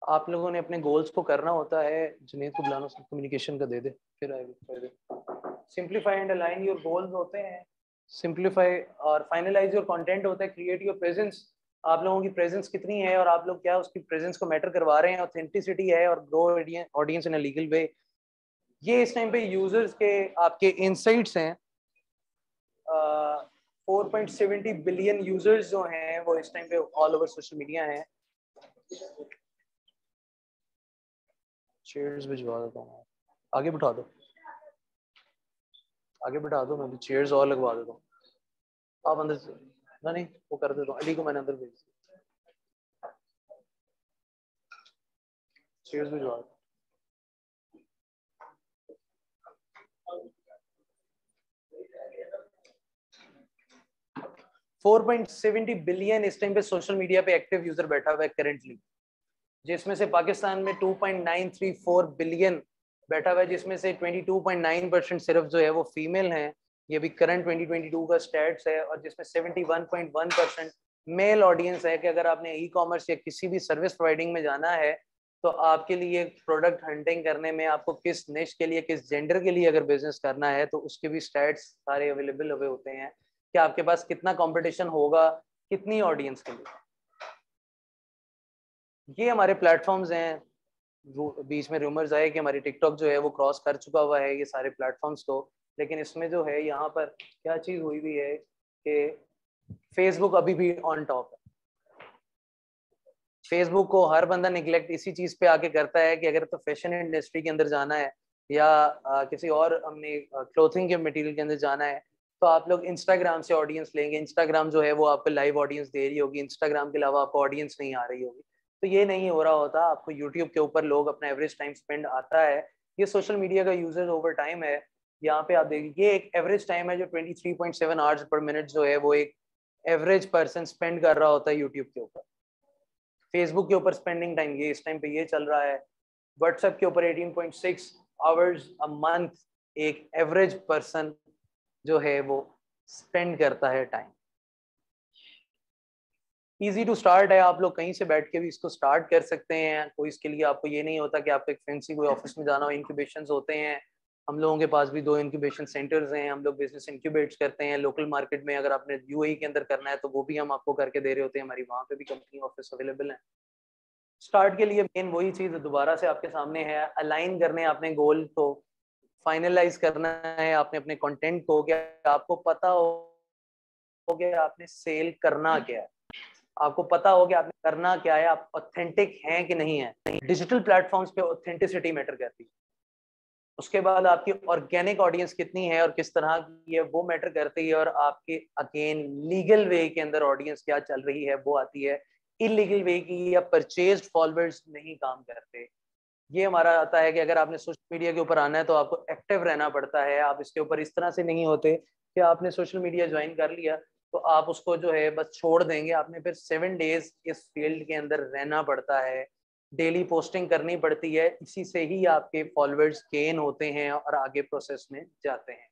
आप लोगों ने अपने गोल्स को करना होता है। जुनेद को बुलाना, कम्युनिकेशन का दे दे, फिर आएगा। Simplify and align your goals होते हैं, सिंप्लीफाई और फाइनलाइज योर कंटेंट होता है, क्रिएट योर प्रेजेंस। आप लोगों की प्रेजेंस कितनी है और आप लोग क्या उसकी प्रेजेंस को मैटर करवा रहे हैं, ऑथेंटिसिटी है, और grow audience in a legal way. ये इस टाइम पे यूजर्स के आपके इनसाइट्स हैं। 4.70 बिलियन यूजर्स जो हैं वो इस टाइम पे ऑल ओवर सोशल मीडिया हैं। चेयर्स भिजवा देता हूँ, आगे बिठा दो, आगे बिठा दो, मैं भी चेयर्स और लगवा देता हूँ। आप अंदर से ना, नहीं वो कर देता हूँ, अली को मैंने अंदर भेज दिया। चेयर्स भिजवा दो। 4.70 बिलियन इस टाइम पे सोशल मीडिया पे एक्टिव यूजर बैठा हुआ है करेंटली, जिसमें से पाकिस्तान में 2.934 बिलियन बैठा हुआ है, जिसमें से 22.9% सिर्फ जो है वो फीमेल हैं। ये भी करंट 2022 का स्टैट्स है। और जिसमें 71.1% मेल ऑडियंस है कि अगर आपने ई कॉमर्स या किसी भी सर्विस प्रोवाइडिंग में जाना है तो आपके लिए प्रोडक्ट हंटिंग करने में आपको किस निश के लिए, किस जेंडर के लिए अगर बिजनेस करना है तो उसके भी स्टैट्स सारे अवेलेबल हुए होते हैं कि आपके पास कितना कंपटीशन होगा कितनी ऑडियंस के लिए। ये हमारे प्लेटफॉर्म्स हैं। बीच में रूमर्स आए कि हमारी टिकटॉक जो है वो क्रॉस कर चुका हुआ है ये सारे प्लेटफॉर्म्स को, लेकिन इसमें जो है यहाँ पर क्या चीज़ हुई हुई है कि फेसबुक अभी भी ऑन टॉप है। फेसबुक को हर बंदा निगलेक्ट इसी चीज़ पे आके करता है कि अगर तो फैशन इंडस्ट्री के अंदर जाना है या किसी और हमने क्लोथिंग के मटेरियल के अंदर जाना है तो आप लोग इंस्टाग्राम से ऑडियंस लेंगे। इंस्टाग्राम जो है वो आपको लाइव ऑडियंस दे रही होगी, इंस्टाग्राम के अलावा आपको ऑडियंस नहीं आ रही होगी। तो ये नहीं हो रहा होता। आपको यूट्यूब के ऊपर लोग अपना एवरेज टाइम स्पेंड आता है। ये सोशल मीडिया का यूजर्स ओवर टाइम है। यहाँ पे आप देखिए ये एक एवरेज टाइम है जो 23.7 आवर्स पर मिनट जो है वो एक एवरेज पर्सन स्पेंड कर रहा होता है यूट्यूब के ऊपर। फेसबुक के ऊपर स्पेंडिंग टाइम ये इस टाइम पे ये चल रहा है। व्हाट्सएप के ऊपर 18.6 आवर्स अ मंथ एक एवरेज पर्सन जो है वो स्पेंड करता है टाइम। इजी टू स्टार्ट है, आप लोग कहीं से बैठ के भी इसको स्टार्ट कर सकते हैं। कोई इसके लिए आपको ये नहीं होता कि आपको एक फैंसी कोई ऑफिस में जाना हो। इंक्यूबेशंस होते हैं, हम लोगों के पास भी 2 इंक्यूबेशन सेंटर्स हैं। हम लोग बिजनेस इंक्यूबेट्स करते हैं लोकल मार्केट में। अगर आपने यूएई के अंदर करना है तो वो भी हम आपको करके दे रहे होते हैं। हमारी वहाँ पे भी कंपनी ऑफिस अवेलेबल है। स्टार्ट के लिए मेन वही चीज़ दोबारा से आपके सामने है, अलाइन करने अपने गोल को, फाइनलाइज करना है आपने अपने कंटेंट को। क्या आपको पता हो कि आपने सेल करना क्या है, आपको पता हो कि आपने करना क्या है, आप ऑथेंटिक हैं कि नहीं है। डिजिटल प्लेटफॉर्म्स पे ऑथेंटिसिटी मैटर करती है। उसके बाद आपकी ऑर्गेनिक ऑडियंस कितनी है और किस तरह की है वो मैटर करती है। और आपके अगेन लीगल वे के अंदर ऑडियंस क्या चल रही है वो आती है। इलीगल वे की या परचेज्ड फॉलोअर्स नहीं काम करते। ये हमारा आता है कि अगर आपने सोशल मीडिया के ऊपर आना है तो आपको एक्टिव रहना पड़ता है। आप इसके ऊपर इस तरह से नहीं होते कि आपने सोशल मीडिया ज्वाइन कर लिया तो आप उसको जो है बस छोड़ देंगे। आपने फिर 7 डेज इस फील्ड के अंदर रहना पड़ता है, डेली पोस्टिंग करनी पड़ती है। इसी से ही आपके फॉलोअर्स गेन होते हैं और आगे प्रोसेस में जाते हैं।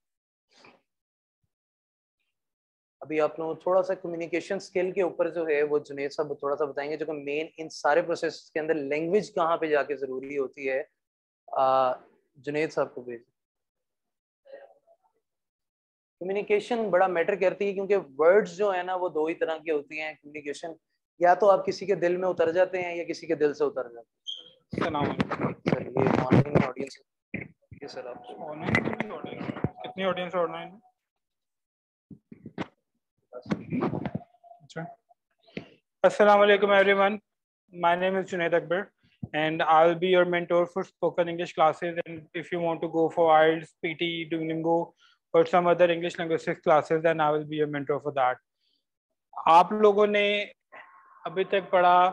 अभी आप लोग थोड़ा सा कम्युनिकेशन स्किल के ऊपर जो है वो जुनेद साहब थोड़ा सा बताएंगे, जो कि मेन इन सारे प्रोसेस के अंदर लैंग्वेज कहाँ पे जाके जरूरी होती है। जुनेद साहब को भेज। कम्युनिकेशन बड़ा मैटर करती है क्योंकि वर्ड्स जो है ना वो 2 ही तरह की होती हैं कम्युनिकेशन। या तो आप किसी के दिल में उतर जाते हैं या किसी के दिल से उतर जाते हैं। सर ये ऑनलाइन ऑडियंस ये सर आप ऑनलाइन कितनी ऑडियंस है ऑनलाइन? अच्छा, अस्सलाम वालेकुम everyone, my name is Junaid Akbar and I'll be your mentor for spoken English classes, and if you want to go for IELTS, PT, Duolingo or some other English linguistics classes then I will be your mentor for that. आप लोगों ने अभी तक पढ़ा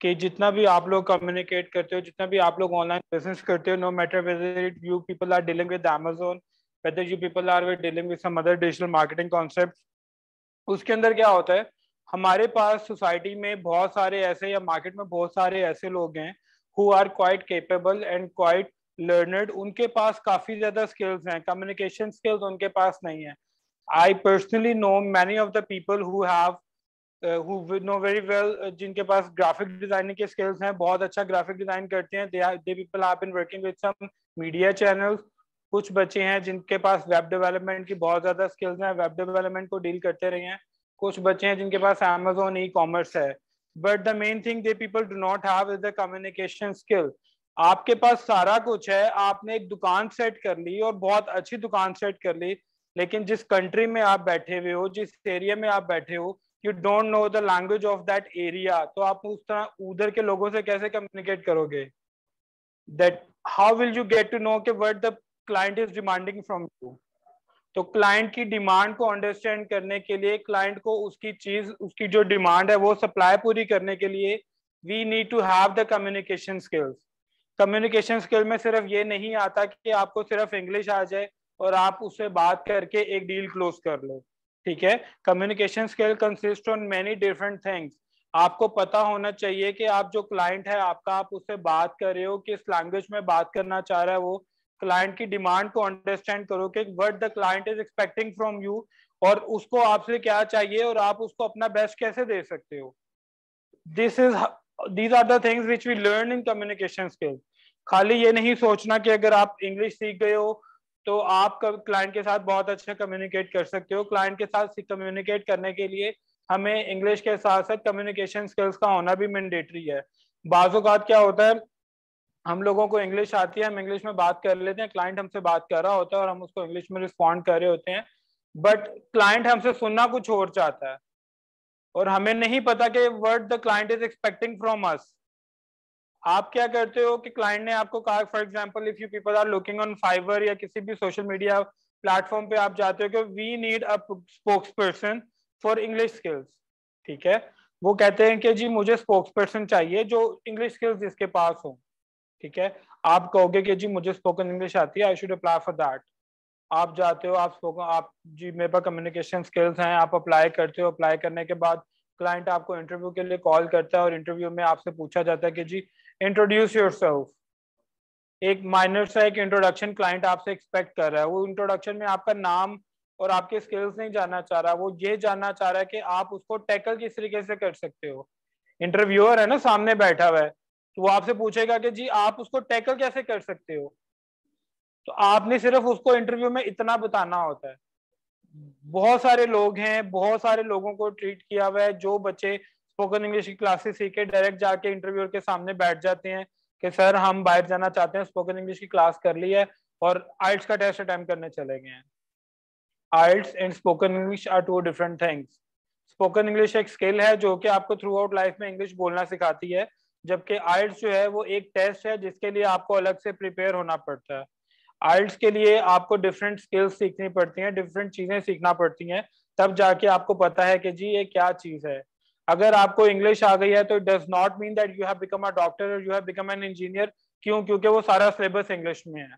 कि जितना भी आप लोग कम्युनिकेट करते हो, जितना भी आप लोग ऑनलाइन बिजनेस करते हो, no matter whether you people are dealing with Amazon, whether you people are dealing with some other digital marketing concepts, उसके अंदर क्या होता है, हमारे पास सोसाइटी में बहुत सारे ऐसे या मार्केट में बहुत सारे ऐसे लोग हैं who are quite capable and quite learned. उनके पास काफ़ी ज़्यादा स्किल्स हैं, कम्युनिकेशन स्किल्स उनके पास नहीं है। I personally know many of the people who have who know very well, जिनके पास ग्राफिक डिजाइनिंग के स्किल्स हैं, बहुत अच्छा ग्राफिक डिजाइन करते हैं. They people have been working with some media channels. कुछ बच्चे हैं जिनके पास वेब डेवलपमेंट की बहुत ज्यादा स्किल्स हैं, वेब डेवलपमेंट को डील करते रहे हैं. कुछ बच्चे हैं जिनके पास Amazon e-commerce है. But the main thing they people do not have is the communication skill. आपके पास सारा कुछ है, आपने एक दुकान सेट कर ली और बहुत अच्छी दुकान सेट कर ली, लेकिन जिस कंट्री में आप बैठे हुए हो, जिस एरिया में आप बैठे हो, you don't know the language of that area, तो आप उस तरह उधर के लोगों से कैसे कम्युनिकेट करोगे? That how will you get to know कि what the client is demanding from you? तो क्लाइंट की डिमांड को अंडरस्टैंड करने के लिए, क्लाइंट को उसकी चीज, उसकी जो डिमांड है वो सप्लाई पूरी करने के लिए, we need to have the communication skills. Communication skill में सिर्फ ये नहीं आता कि आपको सिर्फ इंग्लिश आ जाए और आप उससे बात करके एक डील क्लोज कर लो. ठीक है, communication skill consist on many different things. आपको पता होना चाहिए कि आप जो क्लाइंट है आपका, आप उससे बात कर रहे हो, किस लैंग्वेज में बात करना चाह रहा है वो, क्लाइंट की डिमांड को अंडरस्टैंड करो कि what the client is expecting from you, और उसको आपसे क्या चाहिए और आप उसको अपना बेस्ट कैसे दे सकते हो. These are the things which we learn in communication skills. खाली ये नहीं सोचना कि अगर आप इंग्लिश सीख गए हो तो आप क्लाइंट के साथ बहुत अच्छा कम्युनिकेट कर सकते हो. क्लाइंट के साथ कम्युनिकेट करने के लिए हमें इंग्लिश के साथ साथ कम्युनिकेशन स्किल्स का होना भी मैंडेटरी है. बाज़ औक़ात क्या होता है, हम लोगों को इंग्लिश आती है, हम इंग्लिश में बात कर लेते हैं, क्लाइंट हमसे बात कर रहा होता है और हम उसको इंग्लिश में रिस्पॉन्ड कर रहे होते हैं, बट क्लाइंट हमसे सुनना कुछ और चाहता है और हमें नहीं पता कि what the client is expecting from us. आप क्या करते हो कि क्लाइंट ने आपको कहा, for example if you people are looking on Fiverr या किसी भी सोशल मीडिया प्लेटफॉर्म पे आप जाते हो कि we need a spokesperson for English skills. ठीक है, वो कहते हैं कि जी मुझे स्पोक्स पर्सन चाहिए जो इंग्लिश स्किल्स जिसके पास हो. ठीक है, आप कहोगे कि जी मुझे स्पोकन इंग्लिश आती है, I should apply for that. आप जाते हो, आप जी मेरे पास कम्युनिकेशन स्किल्स हैं, आप अप्लाई करते हो. अप्लाई करने के बाद क्लाइंट आपको इंटरव्यू के लिए कॉल करता है और इंटरव्यू में आपसे पूछा जाता है कि जी इंट्रोड्यूस योरसेल्फ. एक माइनर सा एक इंट्रोडक्शन क्लाइंट आपसे एक्सपेक्ट कर रहा है. वो इंट्रोडक्शन में आपका नाम और आपके स्किल्स नहीं जानना चाह रहा, वो ये जानना चाह रहा है कि आप उसको टैकल किस तरीके से कर सकते हो. इंटरव्यूअर है ना सामने बैठा हुआ है, तो वो आपसे पूछेगा कि जी आप उसको टैकल कैसे कर सकते हो. तो आपने सिर्फ उसको इंटरव्यू में इतना बताना होता है. बहुत सारे लोग हैं, बहुत सारे लोगों को ट्रीट किया हुआ है जो बच्चे स्पोकन इंग्लिश की क्लासेस सीख के डायरेक्ट जाके इंटरव्यूअर के सामने बैठ जाते हैं कि सर हम बाहर जाना चाहते हैं, स्पोकन इंग्लिश की क्लास कर ली है और आइल्स का टेस्ट अटेम्प्ट करने चले गए हैं. IELTS and spoken English are two different things. Spoken English एक स्किल है जो कि आपको थ्रू आउट लाइफ में इंग्लिश बोलना सिखाती है, जबकि आइल्स जो है वो एक टेस्ट है जिसके लिए आपको अलग से प्रिपेयर होना पड़ता है. आइल्स के लिए आपको डिफरेंट स्किल्स सीखनी पड़ती हैं, डिफरेंट चीजें सीखना पड़ती हैं, तब जाके आपको पता है कि जी ये क्या चीज है. अगर आपको इंग्लिश आ गई है तो it does not mean that you have become a doctor और you have become an engineer. क्यों? क्योंकि वो सारा सिलेबस इंग्लिश में है.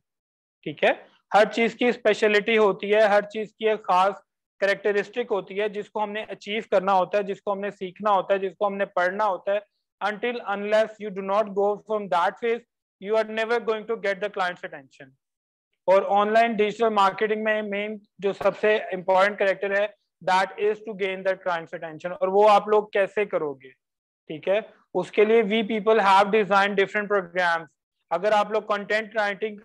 ठीक है, हर चीज की स्पेशलिटी होती है, हर चीज की एक खास कैरेक्टरिस्टिक होती है जिसको हमने अचीव करना होता है, जिसको हमने सीखना होता है, जिसको हमने पढ़ना होता है. until unless you do not go from that phase, you are never going to get the client's attention. और ऑनलाइन डिजिटल मार्केटिंग में मेन जो सबसे इंपॉर्टेंट कैरेक्टर है, that is to gain the client's attention. और वो आप लोग कैसे करोगे? ठीक है, उसके लिए we people have design different programmes. अगर आप लोग कंटेंट राइटिंग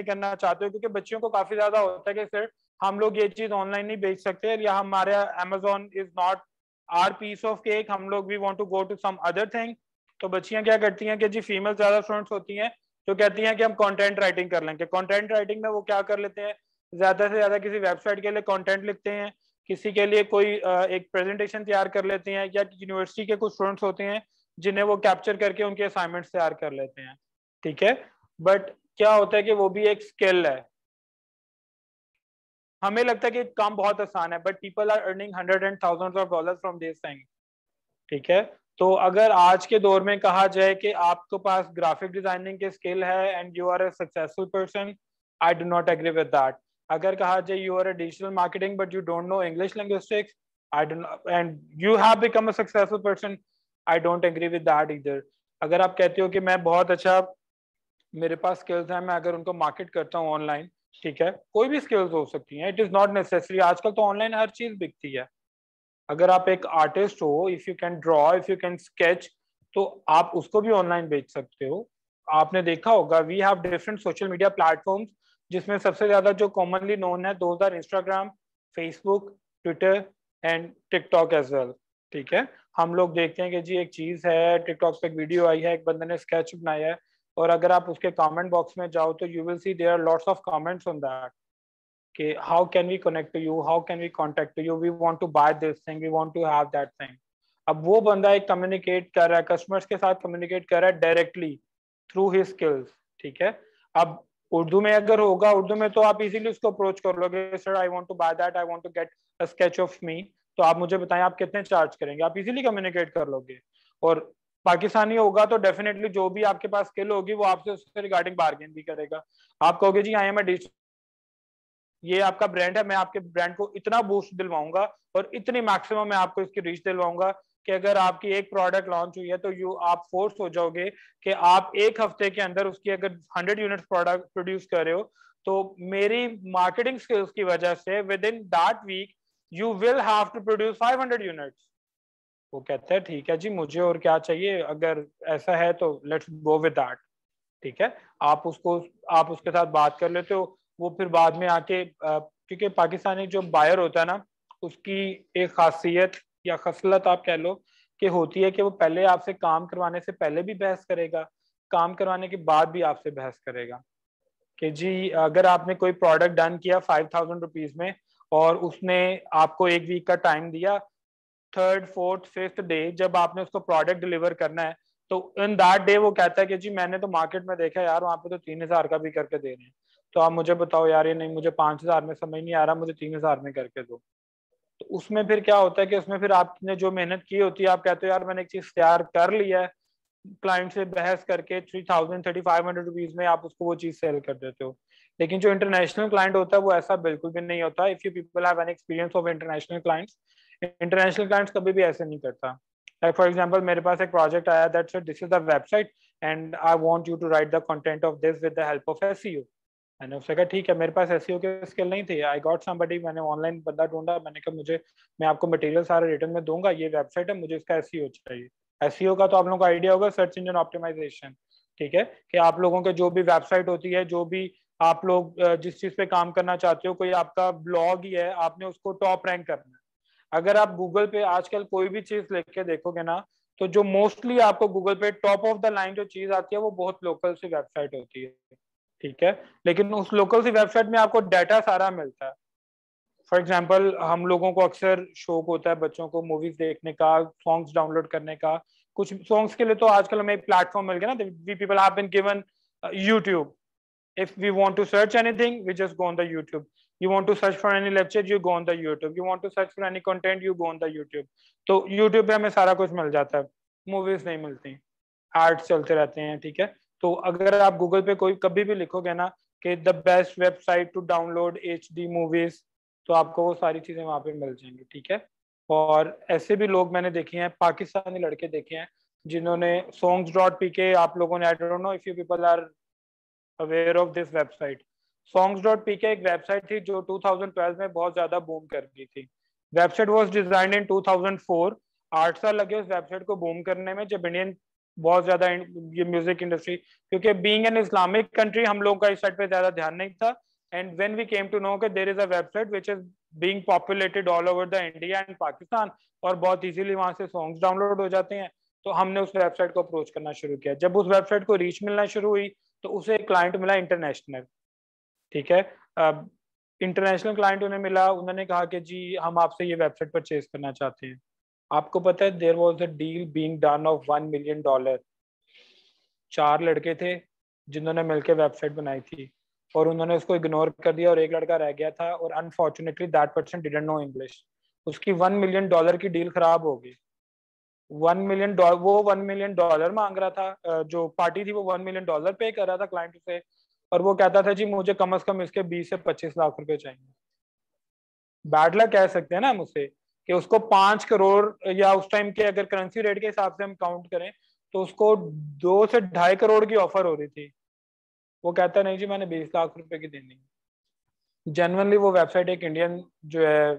करना चाहते हो, क्योंकि बच्चों को काफी ज्यादा होता है कि सर हम लोग ये चीज ऑनलाइन नहीं बेच सकते या हमारा Amazon is not our piece of cake, हम लोग we want to go to some other thing. तो बच्चियां क्या करती हैं कि जी फीमेल ज्यादा स्टूडेंट्स होती हैं तो कहती हैं कि हम कंटेंट राइटिंग कर लेंगे. कंटेंट राइटिंग में वो क्या कर लेते हैं, ज्यादा से ज्यादा किसी वेबसाइट के लिए कंटेंट लिखते हैं, किसी के लिए कोई एक प्रेजेंटेशन तैयार कर लेते हैं, या यूनिवर्सिटी के कुछ स्टूडेंट्स होते हैं जिन्हें वो कैप्चर करके उनके असाइनमेंट्स तैयार कर लेते हैं. ठीक है, बट क्या होता है कि वो भी एक स्किल है. हमें लगता है कि काम बहुत आसान है, but people are earning $100 and thousands of dollars from this thing. ठीक है, तो अगर आज के दौर में कहा जाए कि आपके पास ग्राफिक डिजाइनिंग के स्किल है and you are a successful person, I do not agree with that. अगर कहा जाए you are a digital marketing but you don't know English linguistics, I do not, and you have become a successful person, I don't agree with that either. अगर आप कहते हो कि मैं बहुत अच्छा, मेरे पास स्किल्स हैं, मैं अगर उनको मार्केट करता हूँ ऑनलाइन, ठीक है, कोई भी स्किल्स हो सकती हैं, इट इज नॉट नेसेसरी। आजकल तो ऑनलाइन हर चीज बिकती है। अगर आप एक आर्टिस्ट हो, if you can draw, if you can sketch, तो आप उसको भी ऑनलाइन बेच सकते हो। आपने देखा होगा we have different social media platforms, जिसमें सबसे ज्यादा जो कॉमनली नोन है those are Instagram, Facebook, Twitter and TikTok as well. ठीक है, हम लोग देखते हैं कि जी एक चीज है, टिकटॉक पे एक वीडियो आई है, एक बंदे ने स्केच बनाया है, और अगर आप उसके कमेंट बॉक्स में जाओ तो you will see there are lots of comments on that कि how can we connect to you, how can we contact to you, we want to buy this thing, we want to have that thing। अब वो बंदा एक communicate कर रहा है, customers के साथ कम्युनिकेट कर रहा है डायरेक्टली थ्रू हिज स्किल्स। ठीक है, अब उर्दू में अगर होगा, उर्दू में तो आप इजीली उसको अप्रोच कर लोगे, sir I want to buy that, I want to get a sketch of me, तो आप मुझे बताएं आप कितने चार्ज करेंगे, आप इजीली कम्युनिकेट कर लोगे। और पाकिस्तानी होगा तो डेफिनेटली जो भी आपके पास स्किल होगी वो आपसे उससे रिगार्डिंग बार्गेन भी करेगा। आप कहोगे जी आई एम अ, ये आपका ब्रांड है, मैं आपके ब्रांड को इतना बूस्ट दिलवाऊंगा और इतनी मैक्सिमम मैं आपको इसकी रीच दिलवाऊंगा कि अगर आपकी एक प्रोडक्ट लॉन्च हुई है तो आप फोर्स हो जाओगे कि आप एक हफ्ते के अंदर उसकी अगर 100 यूनिट्स प्रोडक्ट प्रोड्यूस कर रहे हो, तो मेरी मार्केटिंग स्किल्स की वजह से within that week you will have to produce 500 units. वो कहता है ठीक है जी, मुझे और क्या चाहिए, अगर ऐसा है तो लेट्स गो विद दैट। ठीक है, आप उसके साथ बात कर लेते हो। वो फिर बाद में आके क्योंकि पाकिस्तानी जो बायर होता है ना, उसकी एक खासियत या खसलत आप कह लो कि होती है कि वो पहले आपसे काम करवाने से पहले भी बहस करेगा, काम करवाने के बाद भी आपसे बहस करेगा कि जी अगर आपने कोई प्रोडक्ट डन किया 5000 रुपीज में और उसने आपको एक वीक का टाइम दिया, थर्ड फोर्थ फिफ्थ डे जब आपने उसको प्रोडक्ट डिलीवर करना है, तो इन दैट डे वो कहता है कि जी मैंने तो मार्केट में देखा यार वहां पे तो 3000 का भी करके दे रहे हैं, तो आप मुझे बताओ यार, ये नहीं मुझे 5000 में समझ नहीं आ रहा, मुझे 3000 में करके दो। तो उसमें फिर क्या होता है कि उसमें फिर आपने जो मेहनत की होती है, आप कहते हो यार मैंने एक चीज तैयार कर लिया है, क्लाइंट से बहस करके 3500 रुपीज में आप उसको वो चीज सेल कर देते हो। लेकिन जो इंटरनेशनल क्लाइंट होता है वो ऐसा बिल्कुल भी नहीं होता। If you people have an experience of international clients, international clients कभी भी ऐसे नहीं करता। लाइक फॉर एग्जांपल मेरे पास एक प्रोजेक्ट आया that said this is the website and I want you to write the content of this with the help of SEO. मैंने उससे कहा ठीक है, मेरे पास एसईओ के स्किल नहीं थे, आई गॉट समबडी, मैंने ऑनलाइन बंदा ढूंढा, मैंने कहा मुझे, मैं आपको मटेरियल सारा रिटर्न में दूंगा, ये वेबसाइट है, मुझे इसका एसईओ चाहिए। एसईओ का तो आप लोगों को आइडिया होगा, सर्च इंजन ऑप्टिमाइजेशन। ठीक है, कि आप लोगों के जो भी वेबसाइट होती है, जो भी आप लोग जिस चीज पे काम करना चाहते हो, कोई आपका ब्लॉग ही है, आपने उसको टॉप रैंक करना है। अगर आप गूगल पे आजकल कोई भी चीज लिख के देखोगे ना, तो जो मोस्टली आपको गूगल पे टॉप ऑफ द लाइन जो चीज आती है वो बहुत लोकल सी वेबसाइट होती है। ठीक है, लेकिन उस लोकल सी वेबसाइट में आपको डाटा सारा मिलता है। फॉर एग्जाम्पल हम लोगों को अक्सर शौक होता है बच्चों को मूवीज देखने का, सॉन्ग्स डाउनलोड करने का। कुछ सॉन्ग्स के लिए तो आजकल हमें एक प्लेटफॉर्म मिल गया ना, we people have been given YouTube. If we want to search anything, we just go on the YouTube. You want to search for any lecture, you go on the YouTube. You want to search for any content, you go on the YouTube. तो YouTube पे हमें सारा कुछ मिल जाता है, movies नहीं मिलती, ads चलते रहते हैं। ठीक है, तो अगर आप गूगल पे कोई कभी भी लिखोगे ना कि the best website to download HD movies, तो आपको वो सारी चीजें वहां पे मिल जाएंगी। ठीक है, और ऐसे भी लोग मैंने देखे हैं, पाकिस्तानी लड़के देखे हैं जिन्होंने songs.pk, आप लोगों ने, I don't know if you people are aware of this website. songs.pk एक वेबसाइट थी जो 2012 में बहुत ज्यादा बूम कर गई थी। वेबसाइट वाज डिजाइन्ड इन 2004। 8 साल लगे उस वेबसाइट को बूम करने में, जब इंडियन बहुत ज्यादा ये म्यूजिक इंडस्ट्री, क्योंकि बीइंग एन इस्लामिक कंट्री हम लोगों का इस साइड पे ज्यादा ध्यान नहीं था। And when we came to know कि there is a website which is being populated all over the India and Pakistan, और बहुत इजीली वहां से सॉन्ग्स डाउनलोड हो जाते हैं, तो हमने उस वेबसाइट को अप्रोच करना शुरू किया। जब उस वेबसाइट को रीच मिलना शुरू हुई तो उसे एक क्लाइंट मिला इंटरनेशनल। ठीक है, इंटरनेशनल क्लाइंट उन्हें मिला, उन्होंने कहा कि जी हम आपसे ये वेबसाइट परचेज करना चाहते हैं। आपको पता है there was a deal being done of $1 million. 4 लड़के थे जिन्होंने मिलकर वेबसाइट बनाई थी, और उन्होंने उसको इग्नोर कर दिया, और एक लड़का रह गया था, और unfortunately that person didn't know English. उसकी $1 मिलियन की डील खराब हो गई। $1 मिलियन, वो $1 मिलियन मांग रहा था, जो पार्टी थी वो $1 मिलियन पे कर रहा था क्लाइंट से, और वो कहता था जी मुझे कम से कम इसके 20 से 25 लाख रुपए चाहिए। बैड लक कह सकते हैं ना मुझसे, कि उसको 5 करोड़, या उस टाइम के अगर करेंसी रेट के हिसाब से हम काउंट करें तो उसको 2 से 2.5 करोड़ की ऑफर हो रही थी। वो कहता नहीं जी मैंने 20 लाख रुपए की देनी है। जेन्युइनली वो वेबसाइट एक इंडियन जो है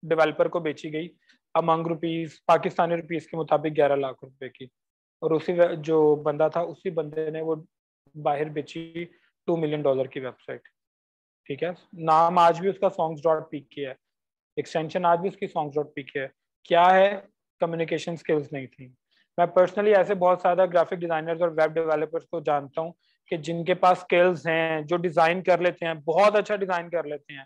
डेवलपर को बेची गई अमंग रुपीस, पाकिस्तानी रुपीस के मुताबिक 11 लाख रुपए की, और उसी जो बंदा था उसी बंदे ने वो बाहर बेची $2 मिलियन की वेबसाइट। ठीक है, नाम आज भी उसका songs.pk है, एक्सटेंशन आज भी उसकी songs.pk है। क्या है? कम्युनिकेशन स्किल्स नहीं थी। मैं पर्सनली ऐसे बहुत सारा ग्राफिक डिजाइनर्स और वेब डेवलपर्स को जानता हूँ कि जिनके पास स्किल्स हैं, जो डिजाइन कर लेते हैं, बहुत अच्छा डिजाइन कर लेते हैं,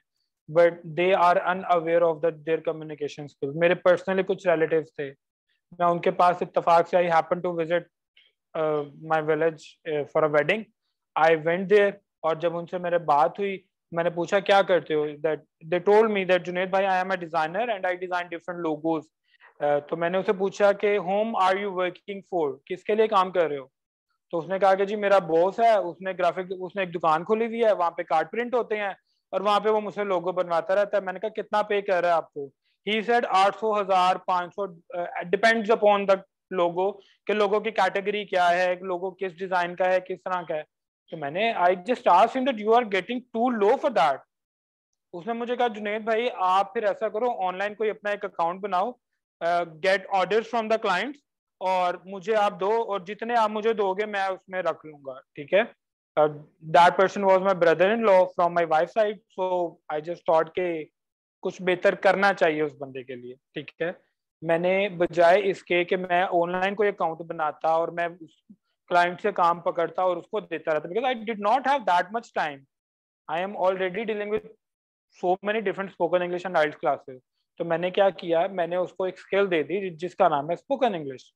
but they are unaware of their communication skills. मेरे पर्सनली कुछ रिलेटिव्स थे, मैं उनके पास इत्तेफाक से I happen to visit my village for a wedding. I went there, और जब उनसे मेरे बात हुई, मैंने पूछा क्या करते हो, that they told me that Junaid भाई I am a designer and I design different logos. तो मैंने उसे पूछा कि whom are you working for, किसके लिए काम कर रहे हो? तो उसने कहा कि जी मेरा बॉस है, उसने एक दुकान खोली हुई है, वहां पे कार्ड प्रिंट होते हैं और वहां पे वो मुझसे लोगो बनवाता रहता है। मैंने कहा कितना पे कर रहा है आपको? He said 800, 1000, 500, depends upon the logo, कि लोगो की कैटेगरी क्या है, लोगो किस डिजाइन का है, किस तरह का है। तो मैंने I just asked him that you are getting too low for that. उसने मुझे कहा जुनेद भाई आप फिर ऐसा करो, ऑनलाइन कोई अपना एक अकाउंट बनाओ, get orders from the clients, और मुझे आप दो, और जितने आप मुझे दोगे मैं उसमें रख लूंगा। ठीक है, that person was my brother in law from my wife side, so I just thought के कुछ बेहतर करना चाहिए उस बंदे के लिए। ठीक है, मैंने बजाय इसके कि मैं ऑनलाइन कोई अकाउंट बनाता और मैं क्लाइंट से काम पकड़ता और उसको देता रहता, because I did not have that much time. I am already dealing with so many different spoken English and IELTS classes. तो मैंने क्या किया, मैंने उसको एक स्किल दे दी जिसका नाम है स्पोकन इंग्लिश।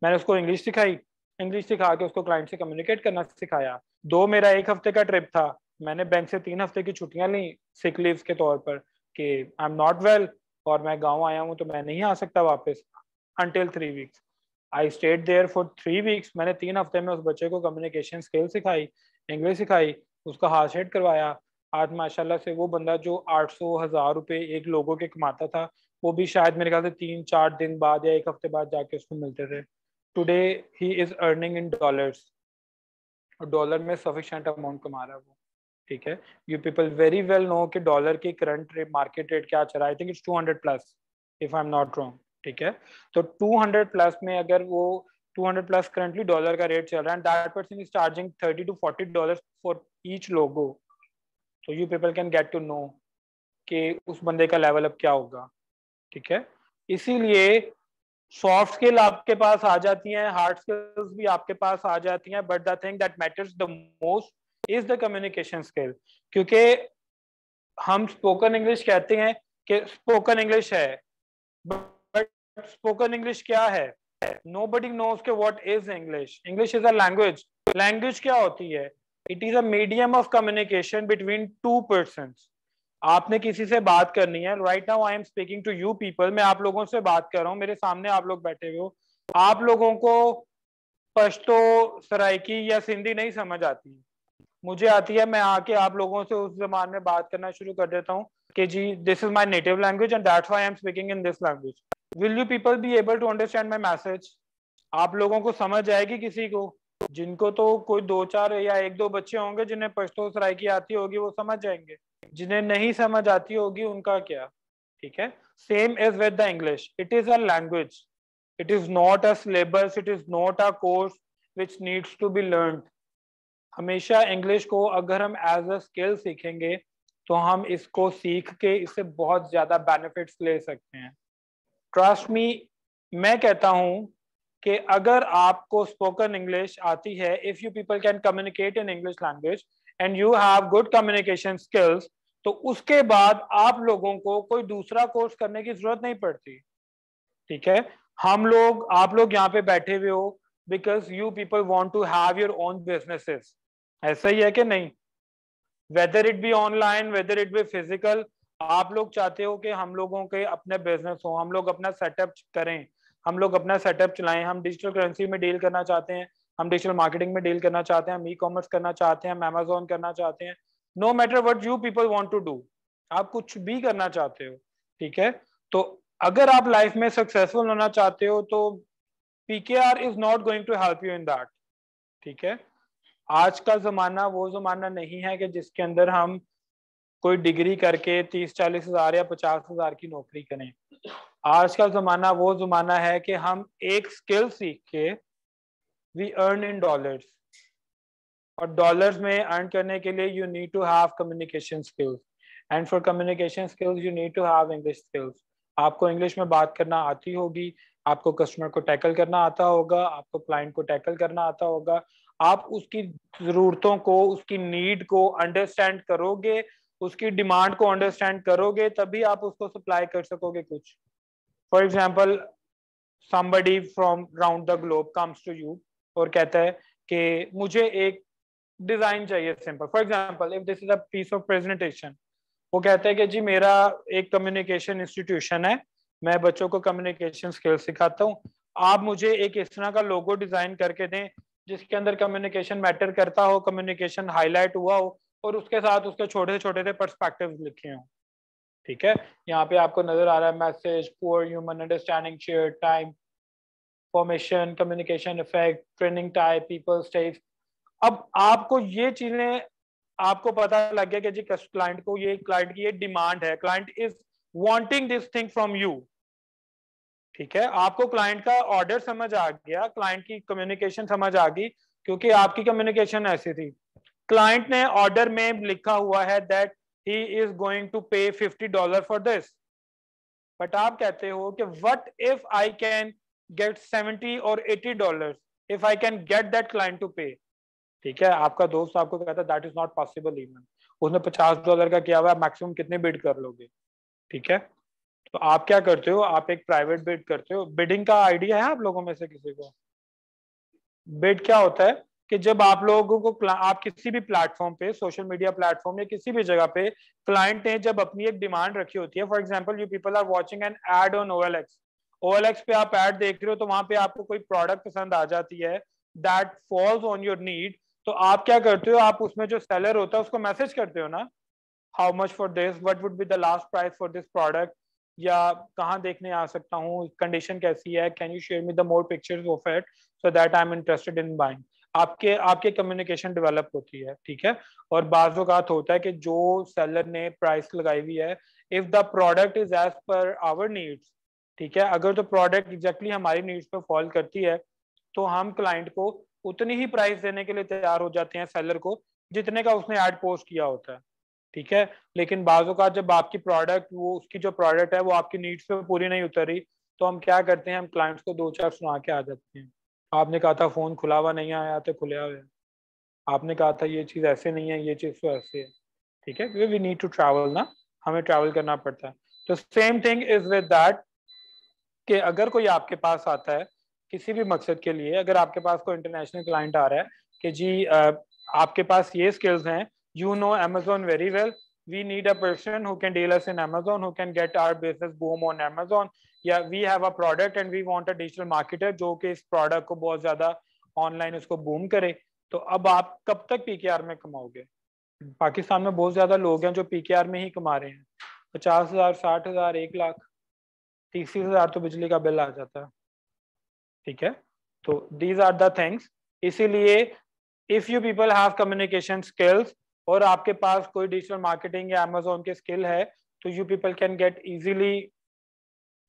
मैंने उसको इंग्लिश सिखाई, इंग्लिश सिखा के उसको क्लाइंट से कम्युनिकेट करना सिखाया। मेरा 1 हफ्ते का ट्रिप था, मैंने बैंक से 3 हफ्ते की छुट्टियां ली सिक लीव के तौर पर कि आई एम नॉट वेल और मैं गाँव आया हूँ तो मैं नहीं आ सकता वापस until 3 weeks. I stayed there for 3 weeks. मैंने 3 हफ्ते में उस बच्चे को कम्युनिकेशन स्किल सिखाई, इंग्लिश सिखाई, उसका हाथ सेट करवाया। आज माशाल्लाह से वो बंदा जो 800, 1000 रुपए एक लोगों के कमाता था, वो भी शायद मेरे ख्याल से 3-4 दिन बाद या 1 हफ्ते बाद जाके उसको मिलते थे। Today he is earning in dollars, और डॉलर में सफिशिएंट अमाउंट कमा रहा है वो। ठीक है, you people very well know कि डॉलर की करंट मार्केट रेट क्या चल रहा है, I think it's 200 plus if I am not wrong. ठीक है, तो 200 प्लस में अगर वो 200 प्लस करंटली डॉलर का रेट चल रहा है, that person is charging $30 to $40 for each logo. तो you people can get to know कि उस बंदे का लेवल अब क्या होगा। ठीक है, इसीलिए सॉफ्ट स्किल आपके पास आ जाती हैं, हार्ड स्किल्स भी आपके पास आ जाती हैं, but the thing that matters the most is the communication skill. क्योंकि हम स्पोकन इंग्लिश कहते हैं कि स्पोकन इंग्लिश है, बट स्पोकन इंग्लिश क्या है? नोबडी नोज के what is English. English is a language. Language क्या होती है? It is a medium of communication between two persons. आपने किसी से बात करनी है, right now I am speaking to you people, मैं आप लोगों से बात कर रहा हूँ, मेरे सामने आप लोग बैठे हुए हो, आप लोगों को पश्तो, सराइकी या सिंधी नहीं समझ आती, मुझे आती है। मैं आके आप लोगों से उस जबान में बात करना शुरू कर देता हूँ कि जी this is my native language and that's why I am speaking in this language. Will you people be able to understand my message? आप लोगों को समझ आएगी? किसी को, जिनको तो कोई 2-4 या 1-2 बच्चे होंगे जिन्हें पश्तो सराइकी आती होगी वो समझ जाएंगे, जिन्हें नहीं समझ आती होगी उनका क्या। ठीक है, same is with the English, it is a language, it is not a syllabus, it is not a course which needs to be learned. हमेशा इंग्लिश को अगर हम एज अ स्किल सीखेंगे तो हम इसको सीख के इससे बहुत ज्यादा बेनिफिट्स ले सकते हैं। ट्रस्ट मी, मैं कहता हूं कि अगर आपको स्पोकन इंग्लिश आती है, if you people can communicate in English language and you have good communication skills, तो उसके बाद आप लोगों को कोई दूसरा कोर्स करने की जरूरत नहीं पड़ती। ठीक है, आप लोग यहाँ पे बैठे हुए हो because you people want to have your own businesses, ऐसा ही है कि नहीं? Whether it be online, whether it be physical, आप लोग चाहते हो कि हम लोगों के अपने बिजनेस हो, हम लोग अपना सेटअप करें, हम लोग अपना सेटअप चलाएं, हम डिजिटल करेंसी में डील करना चाहते हैं, हम डिजिटल मार्केटिंग में डील करना चाहते हैं, हम ई कॉमर्स करना चाहते हैं, हम अमेजोन करना चाहते हैं, no matter what you people want to do, आप कुछ भी करना चाहते हो। ठीक है, तो अगर आप लाइफ में सक्सेसफुल होना चाहते हो तो PKR is not going to help you in that. ठीक है, आज का जमाना वो जमाना नहीं है कि जिसके अंदर हम कोई डिग्री करके 30-40 हज़ार या 50 हज़ार की नौकरी करें। आज का ज़माना वो ज़माना है कि हम एक स्किल सीख के वी अर्न इन डॉलर्स, और डॉलर्स में अर्न करने के लिए you need to have communication skills, and for communication skills you need to have English skills. आपको इंग्लिश में बात करना आती होगी, आपको कस्टमर को टैकल करना आता होगा, आपको क्लाइंट को टैकल करना आता होगा, आप उसकी ज़रूरतों को, उसकी नीड को अंडरस्टैंड करोगे, उसकी डिमांड को अंडरस्टैंड करोगे, तभी आप उसको सप्लाई कर सकोगे कुछ। For example somebody from round the globe comes to you और कहता है कि मुझे एक डिजाइन चाहिए simple. For example if this is a piece of presentation, वो कहता है कि जी मेरा एक कम्युनिकेशन इंस्टीट्यूशन है, मैं बच्चों को कम्युनिकेशन स्किल सिखाता हूँ, आप मुझे एक इस तरह का लोगो डिजाइन करके दें जिसके अंदर कम्युनिकेशन मैटर करता हो, कम्युनिकेशन हाईलाइट हुआ हो, और उसके साथ उसके छोटे छोटे से पर्सपेक्टिव्स लिखे हों। ठीक है, यहाँ पे आपको नजर आ रहा है message, poor human understanding, share time, formation, communication effect, training type, people stage. अब आपको ये चीजें, आपको पता लग गया कि जी क्लाइंट को ये, क्लाइंट की ये डिमांड है, client is wanting this thing from you. ठीक है, आपको क्लाइंट का ऑर्डर समझ आ गया, क्लाइंट की कम्युनिकेशन समझ आ गई, क्योंकि आपकी कम्युनिकेशन ऐसी थी। क्लाइंट ने ऑर्डर में लिखा हुआ है that he is going to pay $50 for this, but आप कहते हो कि what if I can get $70 or $80 if I can get that client to pay। ठीक है, आपका दोस्त आपको कहता है that is not possible, even उसने $50 का किया हुआ, मैक्सिमम कितने बिड कर लोगे। ठीक है, तो आप क्या करते हो, आप एक प्राइवेट बिड करते हो। बिडिंग का आइडिया है आप लोगों में से किसी को? बिड क्या होता है कि जब आप लोगों को, आप किसी भी प्लेटफॉर्म पे, सोशल मीडिया प्लेटफॉर्म या किसी भी जगह पे, क्लाइंट ने जब अपनी एक डिमांड रखी होती है, for example you people are watching an ad on OLX, OLX पे आप एड देख रहे हो, तो वहां पे आपको कोई प्रोडक्ट पसंद आ जाती है that falls on your need, तो आप क्या करते हो, आप उसमें जो सेलर होता है उसको मैसेज करते हो ना, how much for this, what would be the last price for this product, या कहाँ देखने आ सकता हूँ, कंडीशन कैसी है, can you share me the more pictures of it so that I am interested in buying. आपके आपके कम्युनिकेशन डेवलप होती है। ठीक है, और बाज़ औक़ात होता है कि जो सेलर ने प्राइस लगाई हुई है, if the product is as per our needs, ठीक है, अगर तो प्रोडक्ट एग्जैक्टली हमारी नीड्स पे फॉल करती है, तो हम क्लाइंट को उतनी ही प्राइस देने के लिए तैयार हो जाते हैं सेलर को, जितने का उसने ऐड पोस्ट किया होता है। ठीक है, लेकिन बाज़ औक़ात जब आपकी प्रोडक्ट, वो उसकी जो प्रोडक्ट है वो आपकी नीड्स पे पूरी नहीं उतरी, तो हम क्या करते हैं, हम क्लाइंट्स को 2-4 सुना के आ जाते हैं। आपने कहा था फोन खुला हुआ नहीं आया, तो खुला हुआ है, आपने कहा था ये चीज़ ऐसे नहीं है, ये चीज़ तो ऐसे है। ठीक है, क्योंकि वी नीड टू ट्रैवल ना, हमें ट्रैवल करना पड़ता है। तो same thing is with that, कि अगर कोई आपके पास आता है किसी भी मकसद के लिए, अगर आपके पास कोई इंटरनेशनल क्लाइंट आ रहा है कि जी आपके पास ये स्किल्स हैं, you know Amazon very well, we need a person who can deal us in Amazon, who can get our business boom on Amazon, या we have a product and we want a digital marketer जो कि इस product को बहुत ज्यादा online उसको boom करे। तो अब आप कब तक PKR में कमाओगे? पाकिस्तान में बहुत ज्यादा लोग हैं जो PKR में ही कमा रहे हैं, 50,000, 60,000, 1 लाख, 30,000 तो बिजली का बिल आ जाता है। ठीक है, तो दीज आर द थिंग्स। इसीलिए if you people have communication skills और आपके पास कोई डिजिटल मार्केटिंग या अमेज़न के स्किल है, तो you people can get easily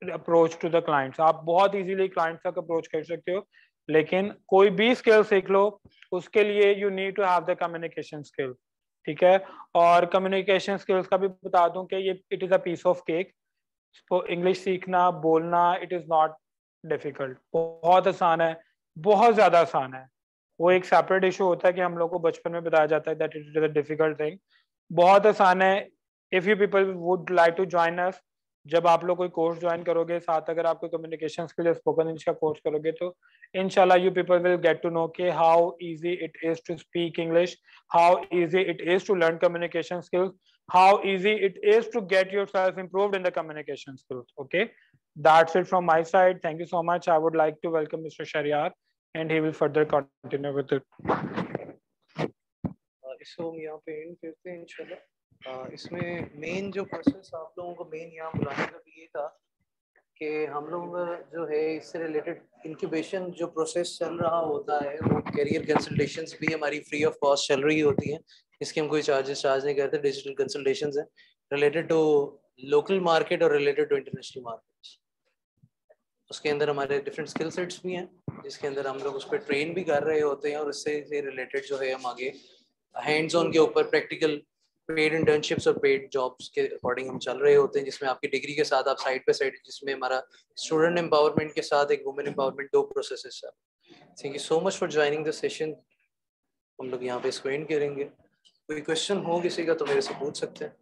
approach to the clients. आप बहुत इजीली क्लाइंट्स तक अप्रोच कर सकते हो, लेकिन कोई भी स्किल सीख लो, उसके लिए you need to have the communication skill. ठीक है, और कम्युनिकेशन स्किल्स का भी बता दूं कि ये it is a piece of cake. तो इंग्लिश सीखना, बोलना, इट इज नॉट डिफिकल्ट, बहुत आसान है, बहुत ज्यादा आसान है। वो एक सेपरेट इशू होता है कि हम लोग को बचपन में बताया जाता है that it is a difficult thing. बहुत आसान है। If you people would like to join us, जब आप लोग कोई कोर्स ज्वाइन करोगे, साथ अगर आप कोई कम्युनिकेशन स्किल या स्पोकन इंग्लिश का कोर्स करोगे, तो इंशाल्लाह you people will get to know के how easy it is to speak English, how easy it is to learn communication skills, how easy it is to get yourself improved in the communication skills. Okay, that's it from my side. Thank you so much. I would like to welcome Mr. Shariar and he will further continue with it. इसको हम यहाँ पे and करते हैं इंशाल्लाह। इसमें main जो process आप लोगों को मेन यहाँ बुलाने का भी ये था कि हम लोगों का जो है इससे रिलेटेड इंक्यूबेशन जो प्रोसेस चल रहा होता है, वो कैरियर कंसल्टेशंस भी हमारी फ्री ऑफ कॉस्ट चल रही होती हैं। इसके हम कोई चार्ज नहीं करते। डिजिटल कंसल्टेशंस हैं रिलेटेड टू लोकल मार्केट और रिलेटेड टू इंटरनेशनल मार्केट्स। उसके अंदर हमारे डिफरेंट स्किल सेट्स भी हैं, जिसके अंदर हम लोग उस पर ट्रेन भी कर रहे होते हैं, और इससे रिलेटेड जो है हम आगे हैंड्स ऑन के ऊपर प्रैक्टिकल पेड इंटर्नशिप्स और पेड जॉब्स के अकॉर्डिंग हम चल रहे होते हैं, जिसमें आपकी डिग्री के साथ आप साइड पे साइड, जिसमें हमारा स्टूडेंट एम्पावरमेंट के साथ एक वुमेन एम्पावरमेंट, 2 प्रोसेसेस है। Thank you so much for joining the session. हम लोग यहाँ पे इसको एंड करेंगे। कोई क्वेश्चन हो किसी का तो मेरे से पूछ सकते हैं।